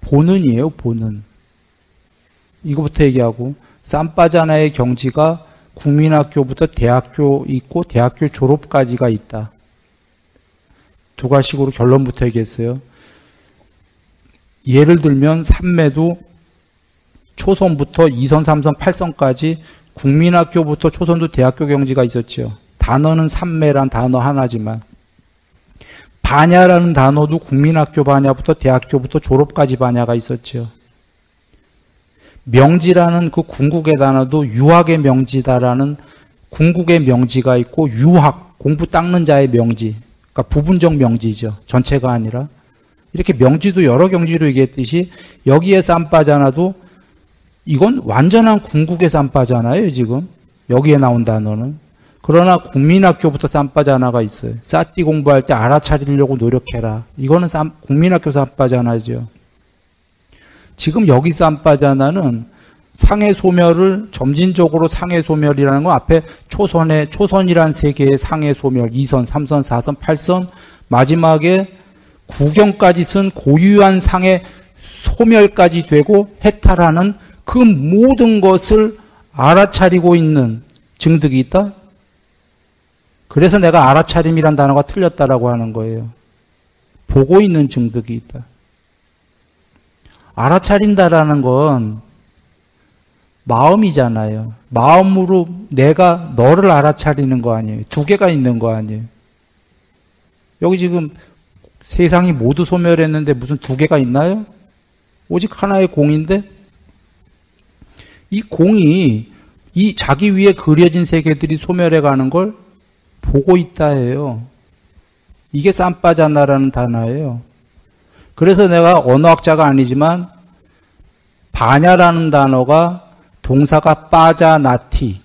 본은이에요. 본은. 이거부터 얘기하고 쌈빠자나의 경지가 국민학교부터 대학교 있고 대학교 졸업까지가 있다. 두 가지식으로 결론부터 얘기했어요. 예를 들면 삼매도 초선부터 2선, 3선, 8선까지 국민학교부터 초선도 대학교 경지가 있었죠. 단어는 삼매란 단어 하나지만 반야라는 단어도 국민학교 반야부터 대학교부터 졸업까지 반야가 있었죠. 명지라는 그 궁극의 단어도 유학의 명지다라는 궁극의 명지가 있고 유학, 공부 닦는 자의 명지, 그러니까 부분적 명지죠. 전체가 아니라. 이렇게 명지도 여러 경지로 얘기했듯이 여기에 쌈빠자나도 이건 완전한 궁극의 쌈빠잖아요, 지금. 여기에 나온 단어는. 그러나 국민학교부터 쌈빠자나가 있어요. 싸띠 공부할 때 알아차리려고 노력해라. 이거는 국민학교 쌈빠자나죠. 지금 여기 쌈빠자나는 상해소멸을 점진적으로 상해소멸이라는 건 앞에 초선이란 세 개의 상해소멸 2선, 3선, 4선, 8선 마지막에 구경까지 쓴 고유한 상해 소멸까지 되고 해탈하는 그 모든 것을 알아차리고 있는 증득이 있다. 그래서 내가 알아차림이란 단어가 틀렸다라고 하는 거예요. 보고 있는 증득이 있다. 알아차린다라는 건 마음이잖아요. 마음으로 내가 너를 알아차리는 거 아니에요. 두 개가 있는 거 아니에요. 여기 지금 세상이 모두 소멸했는데 무슨 두 개가 있나요? 오직 하나의 공인데 이 공이 이 자기 위에 그려진 세계들이 소멸해 가는 걸 보고 있다 해요. 이게 쌈빠자나라는 단어예요. 그래서 내가 언어학자가 아니지만 바냐라는 단어가 동사가 빠자나티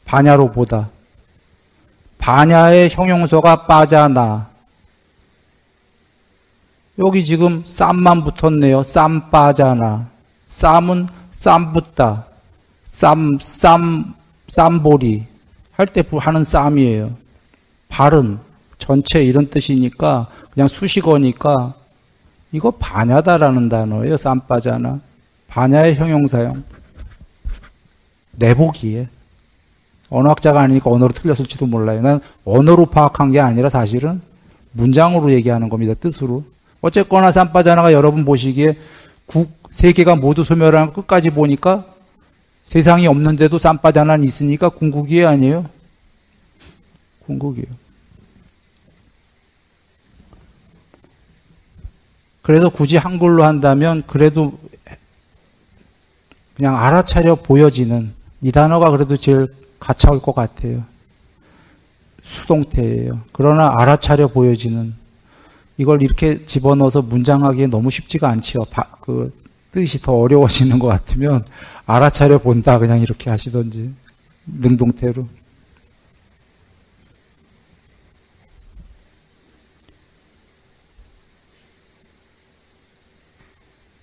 바냐로 보다 바냐의 형용사가 빠자나 여기 지금 쌈만 붙었네요. 쌈빠자나 쌈은 쌈붙다 쌈보리 할 때 하는 쌈이에요. 발은 전체 이런 뜻이니까 그냥 수식어니까 이거 바냐다라는 단어예요. 쌈빠자나 바냐의 형용사형 내보기에 언어학자가 아니니까 언어로 틀렸을지도 몰라요. 난 언어로 파악한 게 아니라 사실은 문장으로 얘기하는 겁니다. 뜻으로. 어쨌거나 쌈빠자나가 여러분 보시기에 세 개가 모두 소멸하는 끝까지 보니까 세상이 없는데도 쌈빠자나는 있으니까 궁극이 아니에요. 궁극이에요. 그래서 굳이 한글로 한다면 그래도 그냥 알아차려 보여지는 이 단어가 그래도 제일 가차올 것 같아요. 수동태예요. 그러나 알아차려 보여지는 이걸 이렇게 집어넣어서 문장하기에 너무 쉽지가 않지요. 그 뜻이 더 어려워지는 것 같으면 알아차려 본다 그냥 이렇게 하시던지 능동태로.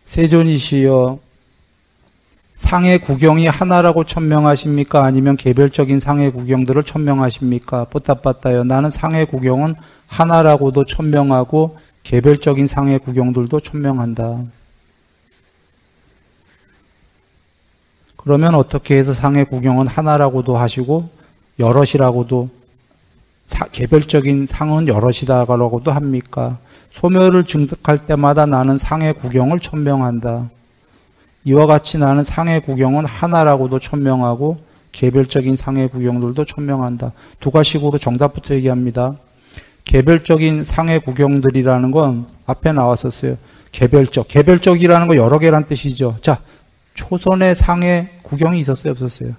세존이시여 상해 구경이 하나라고 천명하십니까? 아니면 개별적인 상해 구경들을 천명하십니까? 뽀따빠따요. 나는 상해 구경은 하나라고도 천명하고 개별적인 상해 구경들도 천명한다. 그러면 어떻게 해서 상해 구경은 하나라고도 하시고 여럿이라고도 개별적인 상은 여럿이다라고도 합니까? 소멸을 증득할 때마다 나는 상해 구경을 천명한다. 이와 같이 나는 상해 구경은 하나라고도 천명하고 개별적인 상해 구경들도 천명한다. 두 가지식으로 정답부터 얘기합니다. 개별적인 상해 구경들이라는 건 앞에 나왔었어요. 개별적이라는 거 여러 개란 뜻이죠. 자, 초선의 상해 구경이 있었어요, 없었어요?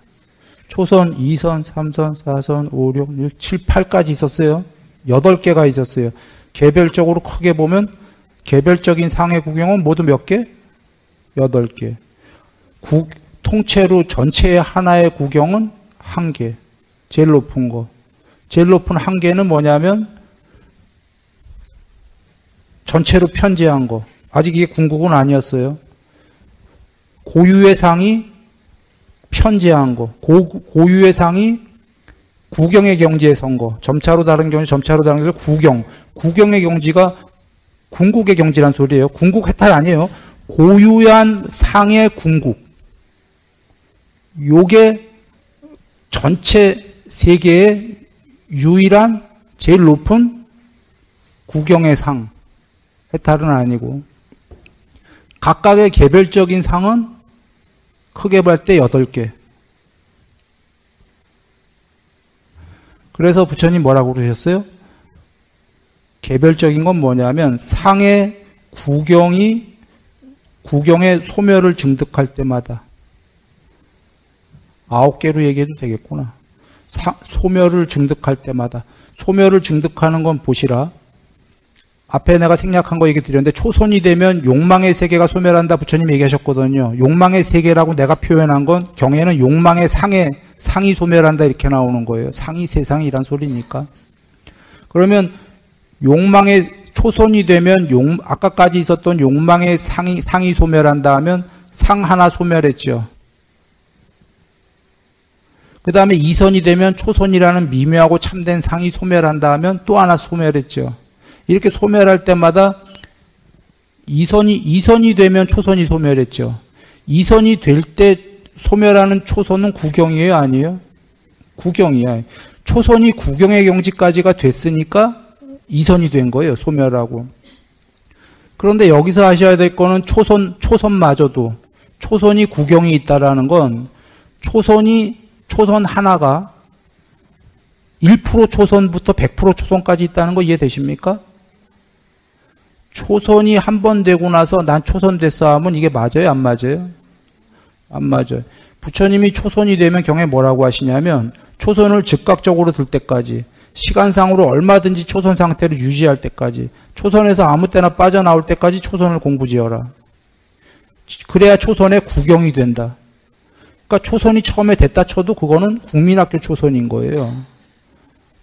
초선 2선, 3선, 4선, 5, 6, 6, 7, 8까지 있었어요. 8개가 있었어요. 개별적으로 크게 보면 개별적인 상해 구경은 모두 몇 개? 8개. 통째로 전체의 하나의 구경은 1개. 제일 높은 거. 제일 높은 1개는 뭐냐면 전체로 편제한 거. 아직 이게 궁극은 아니었어요. 고유의 상이 편제한 거. 고유의 상이 구경의 경지에 선 거. 점차로 다른 경지, 점차로 다른 경지, 구경. 구경의 경지가 궁극의 경지란 소리예요. 궁극 해탈 아니에요. 고유한 상의 궁극. 요게 전체 세계의 유일한 제일 높은 구경의 상. 해탈은 아니고. 각각의 개별적인 상은 크게 볼 때 8개. 그래서 부처님 뭐라고 그러셨어요? 개별적인 건 뭐냐면 상의 구경의 소멸을 증득할 때마다 9개로 얘기해도 되겠구나. 소멸을 증득할 때마다. 소멸을 증득하는 건 보시라. 앞에 내가 생략한 거 얘기 드렸는데 초선이 되면 욕망의 세계가 소멸한다 부처님 얘기하셨거든요. 욕망의 세계라고 내가 표현한 건 경에는 욕망의 상이 소멸한다 이렇게 나오는 거예요. 상이 세상이란 소리니까. 그러면 욕망의 초선이 되면 아까까지 있었던 욕망의 상이 소멸한다 하면 상 하나 소멸했죠. 그 다음에 이선이 되면 초선이라는 미묘하고 참된 상이 소멸한다 하면 또 하나 소멸했죠. 이렇게 소멸할 때마다 이선이 되면 초선이 소멸했죠. 이선이 될 때 소멸하는 초선은 구경이에요, 아니에요? 구경이야. 초선이 구경의 경지까지가 됐으니까 이선이 된 거예요, 소멸하고. 그런데 여기서 하셔야 될 거는 초선마저도 초선이 구경이 있다라는 건 초선 하나가 1% 초선부터 100% 초선까지 있다는 거 이해되십니까? 초선이 한 번 되고 나서 난 초선 됐어 하면 이게 맞아요? 안 맞아요? 안 맞아요. 부처님이 초선이 되면 경에 뭐라고 하시냐면 초선을 즉각적으로 들 때까지 시간상으로 얼마든지 초선 상태를 유지할 때까지 초선에서 아무 때나 빠져나올 때까지 초선을 공부지어라. 그래야 초선의 구경이 된다. 그러니까 초선이 처음에 됐다 쳐도 그거는 국민학교 초선인 거예요.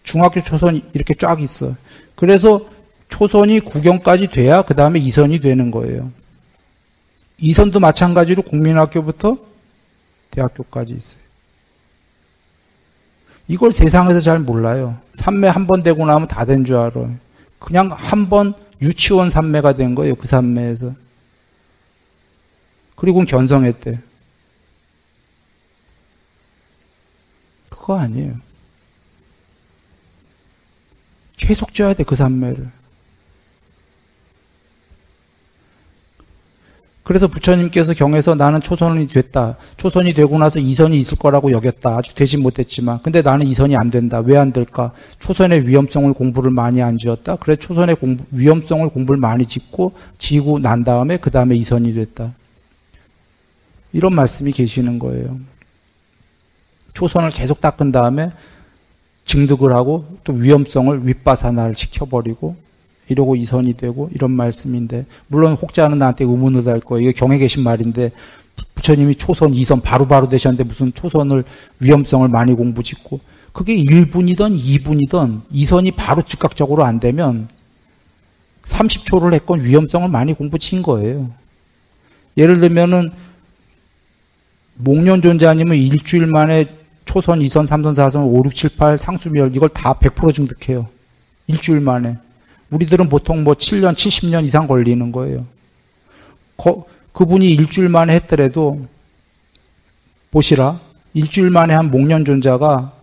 중학교 초선 이렇게 쫙 있어. 그래서 초선이 구경까지 돼야 그 다음에 이선이 되는 거예요. 이선도 마찬가지로 국민학교부터 대학교까지 있어요. 이걸 세상에서 잘 몰라요. 삼매 한 번 되고 나면 다 된 줄 알아요. 그냥 한 번 유치원 삼매가 된 거예요. 그 삼매에서. 그리고 견성했대. 그거 아니에요. 계속 쪄야 돼, 그 삼매를. 그래서 부처님께서 경에서 나는 초선이 됐다. 초선이 되고 나서 이선이 있을 거라고 여겼다. 아직 되진 못했지만. 근데 나는 이선이 안 된다. 왜 안 될까? 초선의 위험성을 공부를 많이 안 지었다. 그래 초선의 위험성을 공부를 많이 지고 난 다음에 그 다음에 이선이 됐다. 이런 말씀이 계시는 거예요. 초선을 계속 닦은 다음에 증득을 하고 또 위험성을 윗바사나를 시켜버리고 이러고 이선이 되고 이런 말씀인데, 물론 혹자는 나한테 의문을 할 거예요. 이게 경에 계신 말인데 부처님이 초선, 이선 바로바로 되셨는데 무슨 초선을 위험성을 많이 공부 짓고, 그게 1분이든 2분이든 이선이 바로 즉각적으로 안 되면 30초를 했건 위험성을 많이 공부 친 거예요. 예를 들면은 목련존자님은 일주일 만에 초선, 이선, 삼선, 사선, 5, 6, 7, 8 상수멸 이걸 다 100% 증득해요. 일주일 만에. 우리들은 보통 뭐 7년, 70년 이상 걸리는 거예요. 그분이 일주일 만에 했더라도 보시라. 일주일 만에 한 목련존자가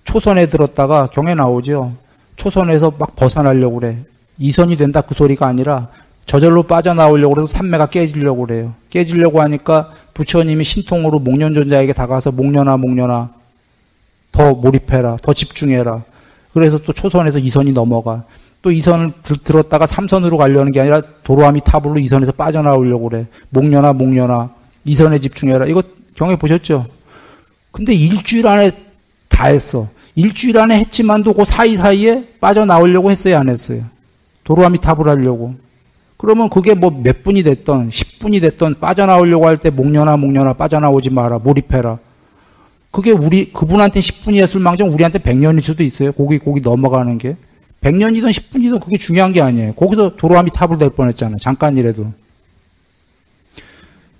초선에 들었다가 경에 나오죠. 초선에서 막 벗어나려고 그래. 이선이 된다 그 소리가 아니라 저절로 빠져나오려고 그래서 삼매가 깨지려고 그래요. 깨지려고 하니까 부처님이 신통으로 목련존자에게 다가가서 목련아 더 몰입해라. 더 집중해라. 그래서 또 초선에서 이선이 넘어가. 또 이선을 들었다가 삼선으로 가려는 게 아니라 도로아미타불로 이선에서 빠져나오려고 그래. 목련아 이선에 집중해라. 이거 경에 보셨죠? 근데 일주일 안에 다 했어. 일주일 안에 했지만도 그 사이사이에 빠져나오려고 했어요, 안 했어요? 도로아미타불 하려고. 그러면 그게 뭐 몇 분이 됐던 10분이 됐던 빠져나오려고 할 때 목련아 빠져나오지 마라. 몰입해라. 그게 그분한테 10분이었을 망정 우리한테 100년일 수도 있어요. 거기 넘어가는 게. 100년이든 10분이든 그게 중요한 게 아니에요. 거기서 도로아미타불 될 뻔했잖아요. 잠깐이라도.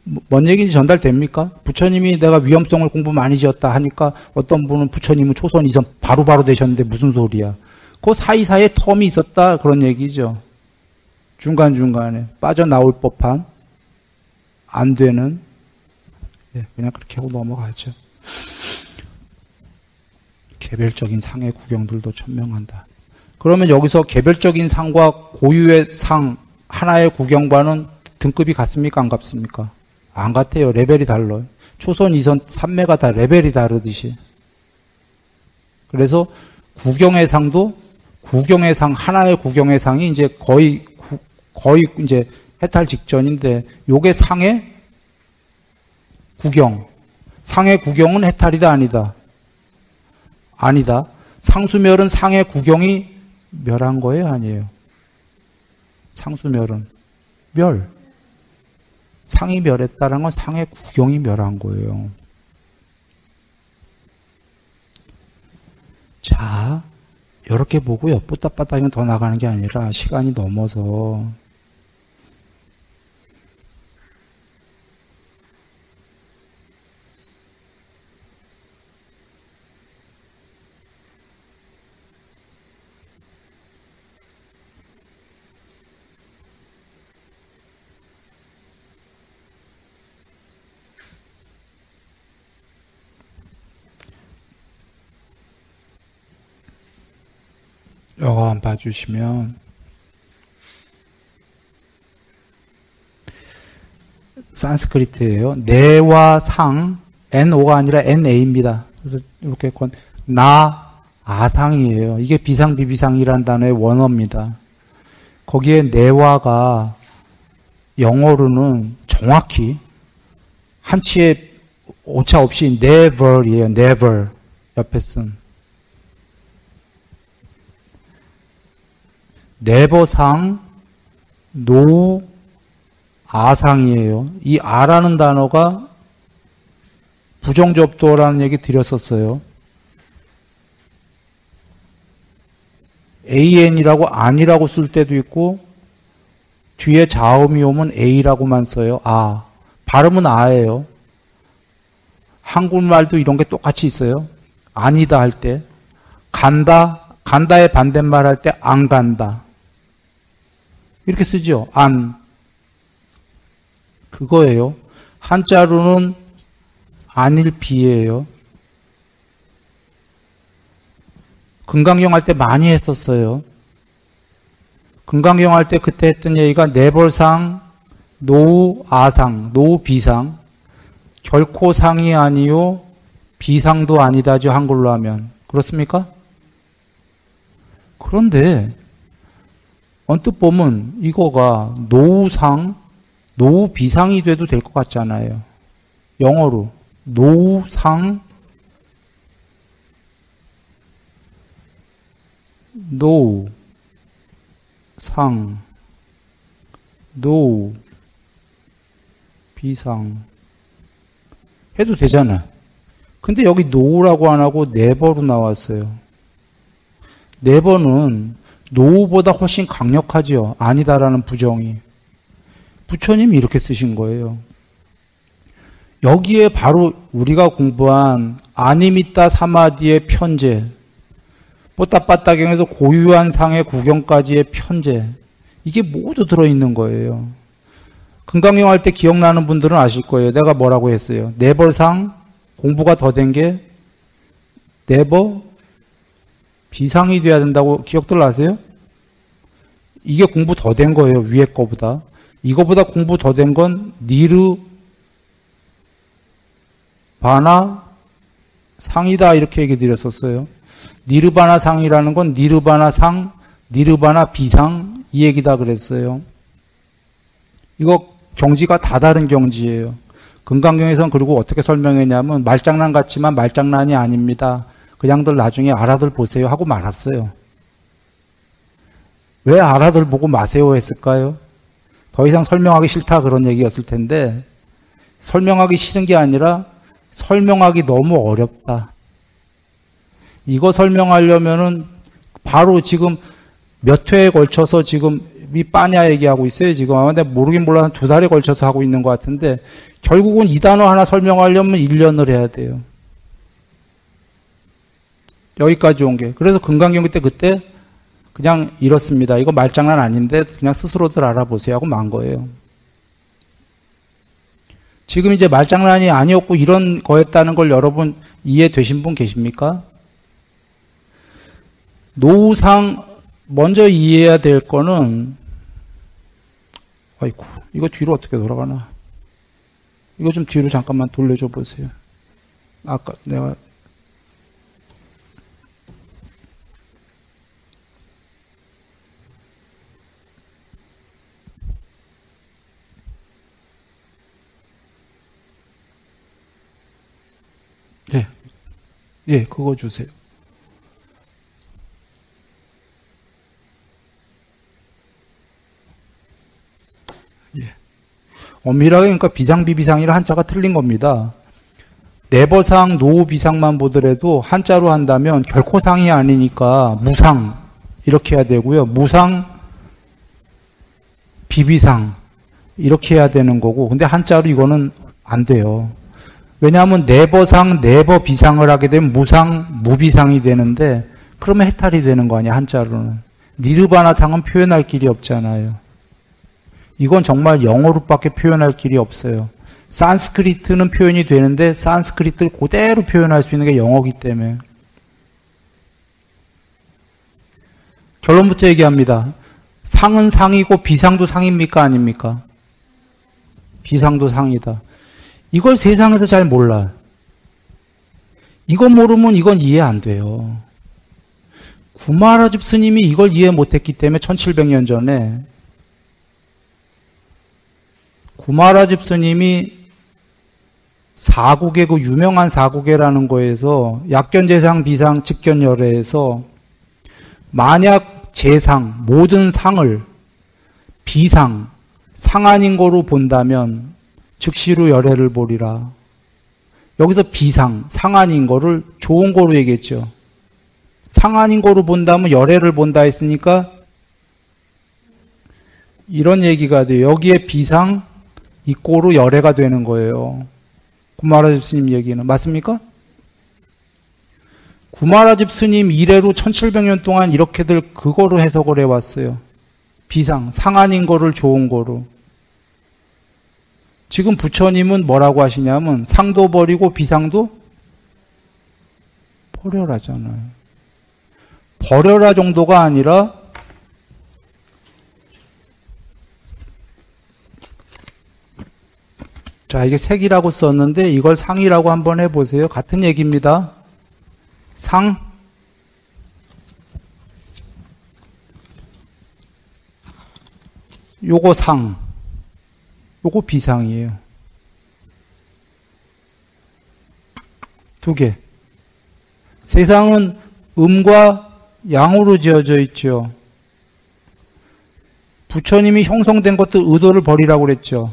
뭔 얘기인지 전달됩니까? 부처님이 내가 위험성을 공부 많이 지었다 하니까 어떤 분은 부처님은 초선, 이선 바로바로 되셨는데 무슨 소리야. 그 사이사이에 텀이 있었다 그런 얘기죠. 중간중간에 빠져나올 법한 안 되는, 그냥 그렇게 하고 넘어가죠. 개별적인 상의 구경들도 천명한다. 그러면 여기서 개별적인 상과 고유의 상 하나의 구경과는 등급이 같습니까? 안 같습니까? 안 같아요. 레벨이 달라요. 초선, 이선, 삼매가 다 레벨이 다르듯이. 그래서 구경의 상도 구경의 상, 하나의 구경의 상이 이제 거의 이제 해탈 직전인데, 요게 상의 구경. 상의 구경은 해탈이다, 아니다? 아니다. 상수멸은 상의 구경이 멸한 거예요, 아니에요? 상수멸은 멸. 상이 멸했다는 건 상의 구경이 멸한 거예요. 자, 이렇게 보고 엿보따빠따면 더 나가는 게 아니라 시간이 넘어서 이거 한번 봐주시면 산스크리트예요. 내와 상, NO가 아니라 NA입니다. 그래서 이렇게 나, 아상이에요. 이게 비상비비상이라는 단어의 원어입니다. 거기에 내와가 영어로는 정확히 한치의 오차 없이 never이에요. never. 옆에 쓴. 네버상, 노, 아상이에요. 이 아라는 단어가 부정접두어라는 얘기 드렸었어요. an이라고 아니라고 쓸 때도 있고 뒤에 자음이 오면 a라고만 써요. 아. 발음은 아예요. 한국말도 이런 게 똑같이 있어요. 아니다 할 때. 간다의 반대말 할 때 안 간다. 이렇게 쓰죠. 안. 그거예요. 한자로는 안일비예요. 금강경 할 때 많이 했었어요. 금강경 할 때 그때 했던 얘기가 내벌상, 노우 아상, 노우 비상. 결코 상이 아니요 비상도 아니다죠, 한글로 하면. 그렇습니까? 그런데 언뜻 보면 이거가 노우상, 노우비상이 돼도 될 것 같잖아요. 영어로 노우상, 노우상, 노우비상 해도 되잖아. 근데 여기 노우라고 안 하고 네버로 나왔어요. 네버는 노우보다 훨씬 강력하지요. 아니다라는 부정이. 부처님이 이렇게 쓰신 거예요. 여기에 바로 우리가 공부한 아니미따 사마디의 편제, 뽀따빠따경에서 고유한 상의 구경까지의 편제, 이게 모두 들어있는 거예요. 금강경 할 때 기억나는 분들은 아실 거예요. 내가 뭐라고 했어요. 네벌상, 공부가 더 된 게 네버 비상이 돼야 된다고 기억들 나세요? 이게 공부 더 된 거예요. 위에 거보다. 이거보다 공부 더 된 건 니르 바나 상이다 이렇게 얘기 드렸었어요. 니르바나 상이라는 건 니르바나 상, 니르바나 비상 이 얘기다 그랬어요. 이거 경지가 다 다른 경지예요. 금강경에서는 그리고 어떻게 설명했냐면 말장난 같지만 말장난이 아닙니다. 그냥들 나중에 알아들 보세요 하고 말았어요. 왜 알아들 보고 마세요 했을까요? 더 이상 설명하기 싫다 그런 얘기였을 텐데 설명하기 싫은 게 아니라 설명하기 너무 어렵다. 이거 설명하려면은 바로 지금 몇 회에 걸쳐서 지금 이 빠냐 얘기하고 있어요. 지금 아마 내가 모르긴 몰라 한 2달에 걸쳐서 하고 있는 것 같은데 결국은 이 단어 하나 설명하려면 1년을 해야 돼요. 여기까지 온 게. 그래서 금강경 때 그때 그냥 이렇습니다. 이거 말장난 아닌데 그냥 스스로들 알아보세요 하고 만 거예요. 지금 이제 말장난이 아니었고 이런 거였다는 걸 여러분 이해되신 분 계십니까? 노상 먼저 이해해야 될 거는 아이고 이거 뒤로 어떻게 돌아가나? 이거 좀 뒤로 잠깐만 돌려줘 보세요. 아까 내가 예, 그거 주세요. 예. 엄밀하게 그러니까 비상비비상이라 한자가 틀린 겁니다. 네버상, 노비상만 보더라도 한자로 한다면 결코 상이 아니니까 무상 이렇게 해야 되고요. 무상, 비비상 이렇게 해야 되는 거고 근데 한자로 이거는 안 돼요. 왜냐하면 네버상, 네버비상을 하게 되면 무상, 무비상이 되는데 그러면 해탈이 되는 거 아니야 한자로는. 니르바나상은 표현할 길이 없잖아요. 이건 정말 영어로밖에 표현할 길이 없어요. 산스크리트는 표현이 되는데 산스크리트를 그대로 표현할 수 있는 게 영어이기 때문에. 결론부터 얘기합니다. 상은 상이고 비상도 상입니까 아닙니까? 비상도 상이다. 이걸 세상에서 잘 몰라. 이거 모르면 이건 이해 안 돼요. 구마라집 스님이 이걸 이해 못했기 때문에 1700년 전에 구마라집 스님이 사국의 그 유명한 사국회라는 거에서 약견재상 비상 직견열애에서 만약 재상 모든 상을 비상 상한인 거로 본다면 즉시로 열애를 보리라. 여기서 비상 상한인 거를 좋은 거로 얘기했죠. 상한인 거로 본다면 열애를 본다 했으니까 이런 얘기가 돼요. 여기에 비상 이꼬로 열애가 되는 거예요. 구마라집 스님 얘기는. 맞습니까? 구마라집 스님 이래로 1700년 동안 이렇게들 그거로 해석을 해왔어요. 비상, 상한인 거를 좋은 거로. 지금 부처님은 뭐라고 하시냐면 상도 버리고 비상도 버려라잖아요. 버려라 정도가 아니라 자, 이게 색이라고 썼는데 이걸 상이라고 한번 해보세요. 같은 얘기입니다. 상. 요거 상. 요거 비상이에요. 두 개. 세상은 음과 양으로 지어져 있죠. 부처님이 형성된 것도 의도를 버리라고 그랬죠.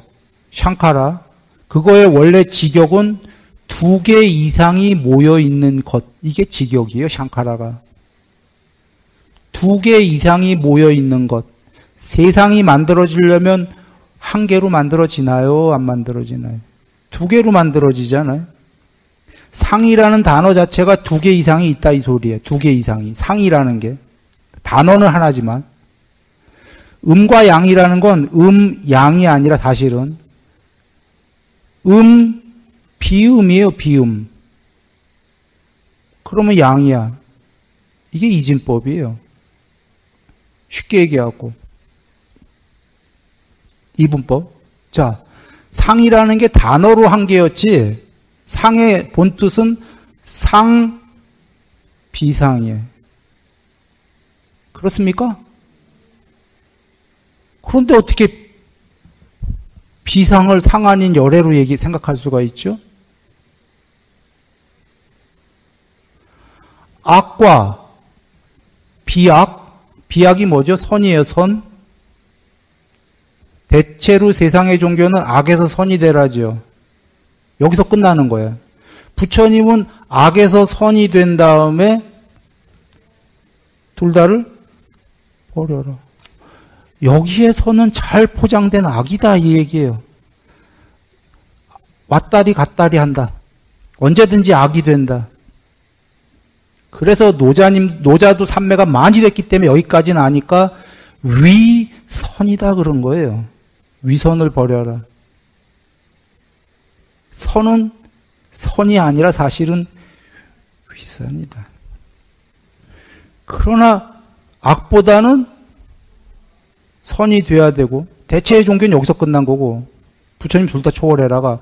샹카라. 그거의 원래 직역은 두 개 이상이 모여 있는 것. 이게 직역이에요, 샹카라가. 두 개 이상이 모여 있는 것. 세상이 만들어지려면 한 개로 만들어지나요? 안 만들어지나요? 두 개로 만들어지잖아요. 상이라는 단어 자체가 두 개 이상이 있다 이 소리예요. 두 개 이상이. 상이라는 게. 단어는 하나지만. 음과 양이라는 건 양이 아니라 사실은 비음이에요, 비음. 그러면 양이야. 이게 이진법이에요. 쉽게 얘기하고. 이분법. 자, 상이라는 게 단어로 한 개였지, 상의 본뜻은 상, 비상이에요. 그렇습니까? 그런데 어떻게 비상을 상 아닌 열애로 생각할 수가 있죠? 악과 비악, 비악이 뭐죠? 선이에요, 선. 대체로 세상의 종교는 악에서 선이 되라죠. 여기서 끝나는 거예요. 부처님은 악에서 선이 된 다음에 둘 다를 버려라. 여기에서는 잘 포장된 악이다 이 얘기예요. 왔다리 갔다리 한다. 언제든지 악이 된다. 그래서 노자도 삼매가 많이 됐기 때문에 여기까지는 아니까 위선이다 그런 거예요. 위선을 버려라. 선은 선이 아니라 사실은 위선이다. 그러나 악보다는 선이 돼야 되고, 대체의 종교는 여기서 끝난 거고, 부처님 둘 다 초월해라가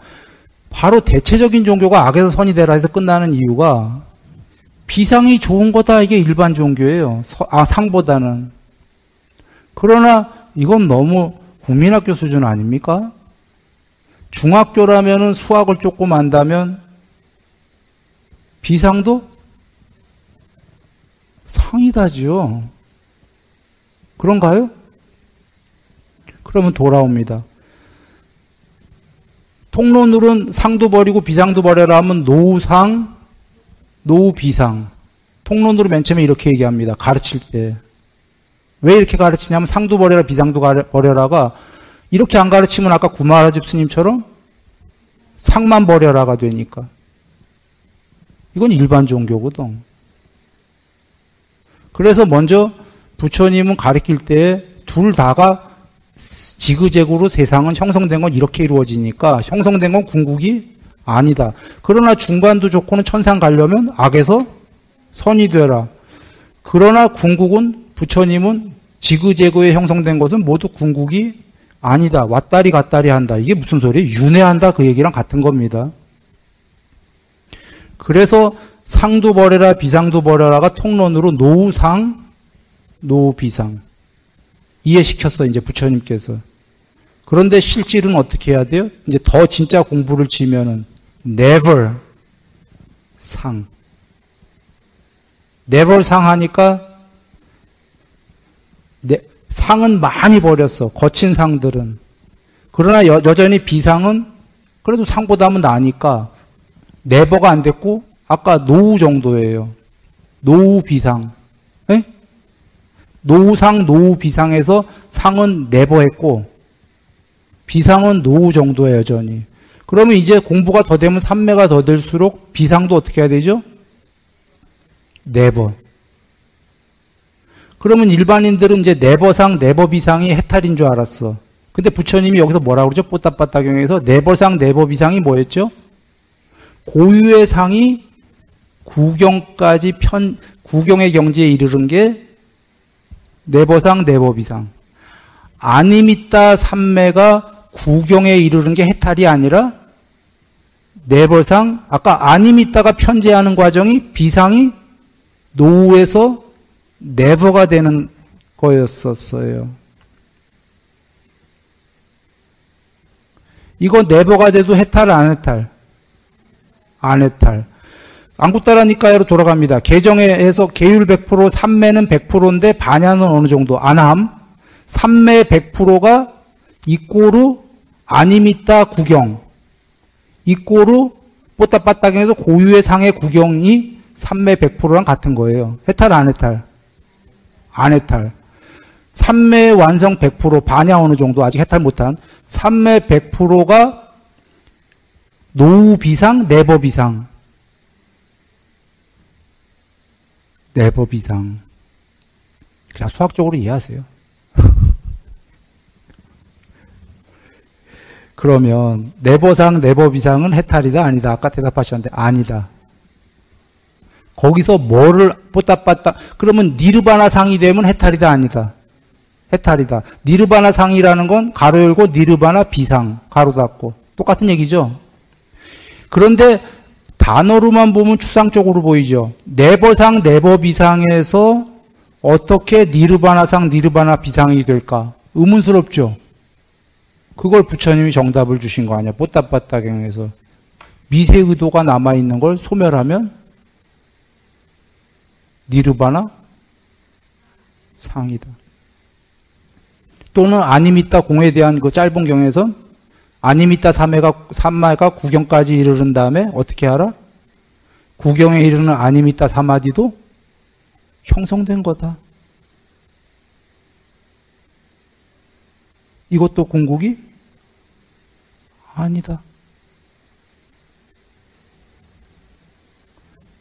바로 대체적인 종교가 악에서 선이 되라 해서 끝나는 이유가 비상이 좋은 거다 이게 일반 종교예요. 상보다는. 그러나 이건 너무 국민학교 수준 아닙니까? 중학교라면은 수학을 조금 안다면 비상도 상이다지요. 그런가요? 그러면 돌아옵니다. 통론으로는 상도 버리고 비상도 버려라 하면 노상, 노비상. 통론으로 맨 처음에 이렇게 얘기합니다. 가르칠 때. 왜 이렇게 가르치냐면 상도 버려라 비상도 버려라가 이렇게 안 가르치면 아까 구마라집 스님처럼 상만 버려라가 되니까. 이건 일반 종교거든. 그래서 먼저 부처님은 가르칠 때 둘 다가 지그재그로 세상은 형성된 건 이렇게 이루어지니까 형성된 건 궁극이 아니다. 그러나 중간도 좋고는 천상 가려면 악에서 선이 되라. 그러나 궁극은 부처님은 지그재그에 형성된 것은 모두 궁극이 아니다. 왔다리 갔다리 한다. 이게 무슨 소리예요? 윤회한다 그 얘기랑 같은 겁니다. 그래서 상도 버려라 비상도 버려라가 통론으로 노상 노비상 이해시켰어 이제 부처님께서. 그런데 실질은 어떻게 해야 돼요? 이제 더 진짜 공부를 지면은 never 상. never 상 하니까 상은 많이 버렸어. 거친 상들은. 그러나 여전히 비상은 그래도 상보다는 나으니까 never가 안 됐고 아까 노우 정도예요. 노우 비상. 네? 노상 노우 비상에서 상은 never 했고 비상은 노우 정도예요, 여전히. 그러면 이제 공부가 더 되면 삼매가 더 될수록 비상도 어떻게 해야 되죠? never. 그러면 일반인들은 이제 never상, never 비상이 해탈인 줄 알았어. 근데 부처님이 여기서 뭐라고 그러죠? 뽀따빠따경에서 never상, never 비상이 뭐였죠? 고유의 상이 구경까지 구경의 경지에 이르는 게 never상, never 비상. 아니미따 삼매가 구경에 이르는 게 해탈이 아니라 내벌상, 아까 아님있다가 편재하는 과정이 비상이 노후에서 never가 되는 거였었어요. 이거 never가 돼도 해탈, 안 해탈? 안 해탈. 안굿따라니까요로 돌아갑니다. 개정에서 계율 100%, 삼매는 100%인데 반야는 어느 정도? 안함. 삼매 100%가 이꼬르 아님있다 구경. 이꼬르 뽀따빠따경에서 고유의 상의 구경이 삼매 100%랑 같은 거예요. 해탈, 안 해탈? 안 해탈. 삼매 완성 100%, 반야 어느 정도? 아직 해탈 못한. 삼매 100%가 노후 비상, 네버 비상. 네버 비상. 그냥 수학적으로 이해하세요. 그러면 네버상, 네버 비상은 해탈이다, 아니다? 아까 대답하셨는데 아니다. 거기서 뭐를 뽀따빠따 그러면 니르바나 상이 되면 해탈이다, 아니다? 해탈이다. 니르바나 상이라는 건 가로 열고 니르바나 비상 가로 닫고 똑같은 얘기죠. 그런데 단어로만 보면 추상적으로 보이죠. 네버상, 네버 비상에서 어떻게 니르바나상, 니르바나 비상이 될까? 의문스럽죠. 그걸 부처님이 정답을 주신 거 아니야. 뽀따빠따경에서 미세 의도가 남아있는 걸 소멸하면 니르바나 상이다. 또는 아니미따 공에 대한 그 짧은 경에서 아니미따 삼마가 구경까지 이르른 다음에 어떻게 하라? 구경에 이르는 아니미따 사마디도 형성된 거다. 이것도 궁극이 아니다.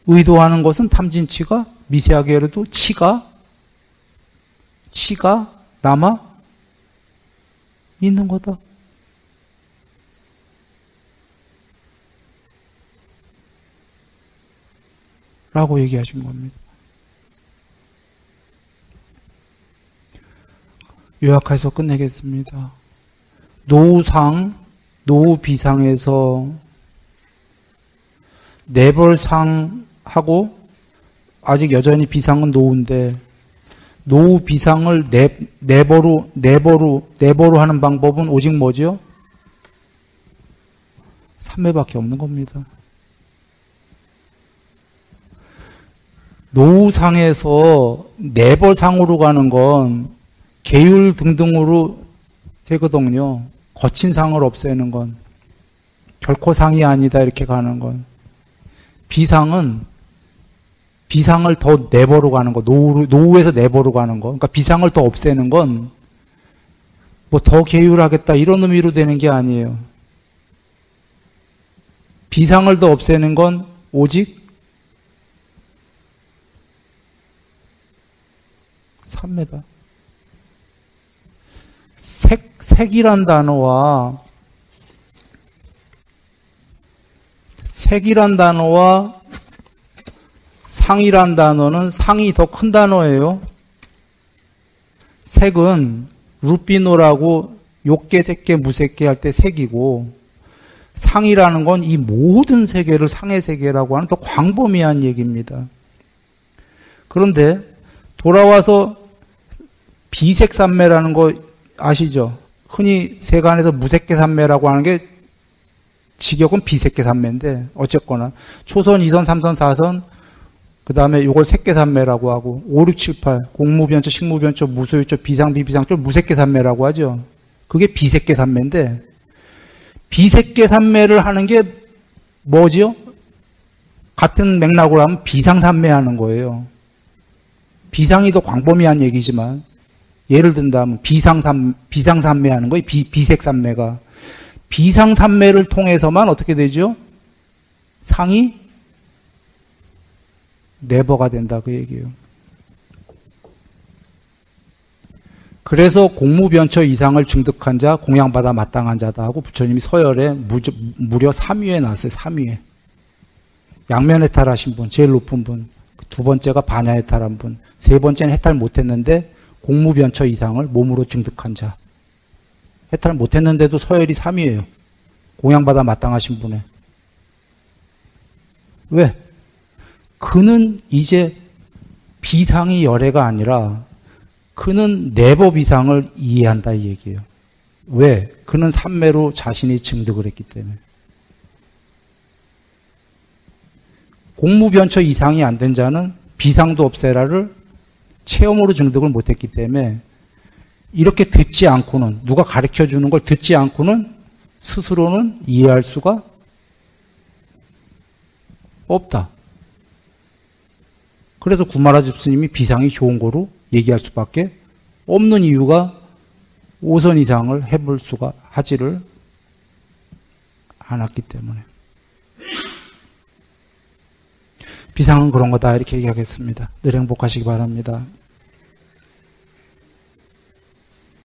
의도하는 것은 탐진치가 미세하게 해도 치가 남아 있는 거다. 라고 얘기하신 겁니다. 요약해서 끝내겠습니다. 노후상, 노후비상에서 네벌상하고 아직 여전히 비상은 노후인데 노후 비상을 네버로 하는 방법은 오직 뭐죠? 3매밖에 없는 겁니다. 노후상에서 네버상으로 가는 건 계율 등등으로 되거든요. 거친 상을 없애는 건 결코 상이 아니다 이렇게 가는 건. 비상은 비상을 더 내버로 가는 거, 노후에서 내버로 가는 거. 그러니까 비상을 더 없애는 건 뭐 더 계율하겠다 이런 의미로 되는 게 아니에요. 비상을 더 없애는 건 오직 3m. 색이란 단어와 상이란 단어는 상이 더 큰 단어예요. 색은 루피노라고 욕계, 색계, 무색계 할 때 색이고 상이라는 건 이 모든 세계를 상의 세계라고 하는 더 광범위한 얘기입니다. 그런데 돌아와서 비색삼매라는 거 아시죠? 흔히 세간에서 무색계삼매라고 하는 게 직역은 비색계삼매인데 어쨌거나 초선, 2선, 3선, 4선 그 다음에 이걸 색계삼매라고 하고 5, 6, 7, 8 공무변처, 식무변처, 무소유처, 비상, 비비상처 무색계삼매라고 하죠. 그게 비색계삼매인데 비색계삼매를 하는 게 뭐지요? 같은 맥락으로 하면 비상삼매하는 거예요. 비상이 더 광범위한 얘기지만 예를 든다면 비상삼매하는 거예요. 비색삼매가. 비상삼매를 통해서만 어떻게 되죠? 상이 네버가 된다 그 얘기예요. 그래서 공무변처 이상을 증득한 자, 공양받아 마땅한 자다 하고 부처님이 서열에 무려 3위에 나왔어요. 3위에. 양면해탈하신 분, 제일 높은 분. 두 번째가 반야해탈한 분. 세 번째는 해탈 못했는데 공무변처 이상을 몸으로 증득한 자. 해탈 못했는데도 서열이 3위예요. 공양받아 마땅하신 분에. 왜? 그는 이제 비상이 열애가 아니라 그는 내법 이상을 이해한다 이 얘기예요. 왜? 그는 삼매로 자신이 증득을 했기 때문에. 공무변처 이상이 안 된 자는 비상도 없애라를 체험으로 증득을 못했기 때문에 이렇게 듣지 않고는, 누가 가르쳐주는 걸 듣지 않고는 스스로는 이해할 수가 없다. 그래서 구마라즈 스님이 비상이 좋은 거로 얘기할 수밖에 없는 이유가 오선 이상을 해볼 수가 하지를 않았기 때문에. 비상은 그런 거다 이렇게 얘기하겠습니다. 늘 행복하시기 바랍니다.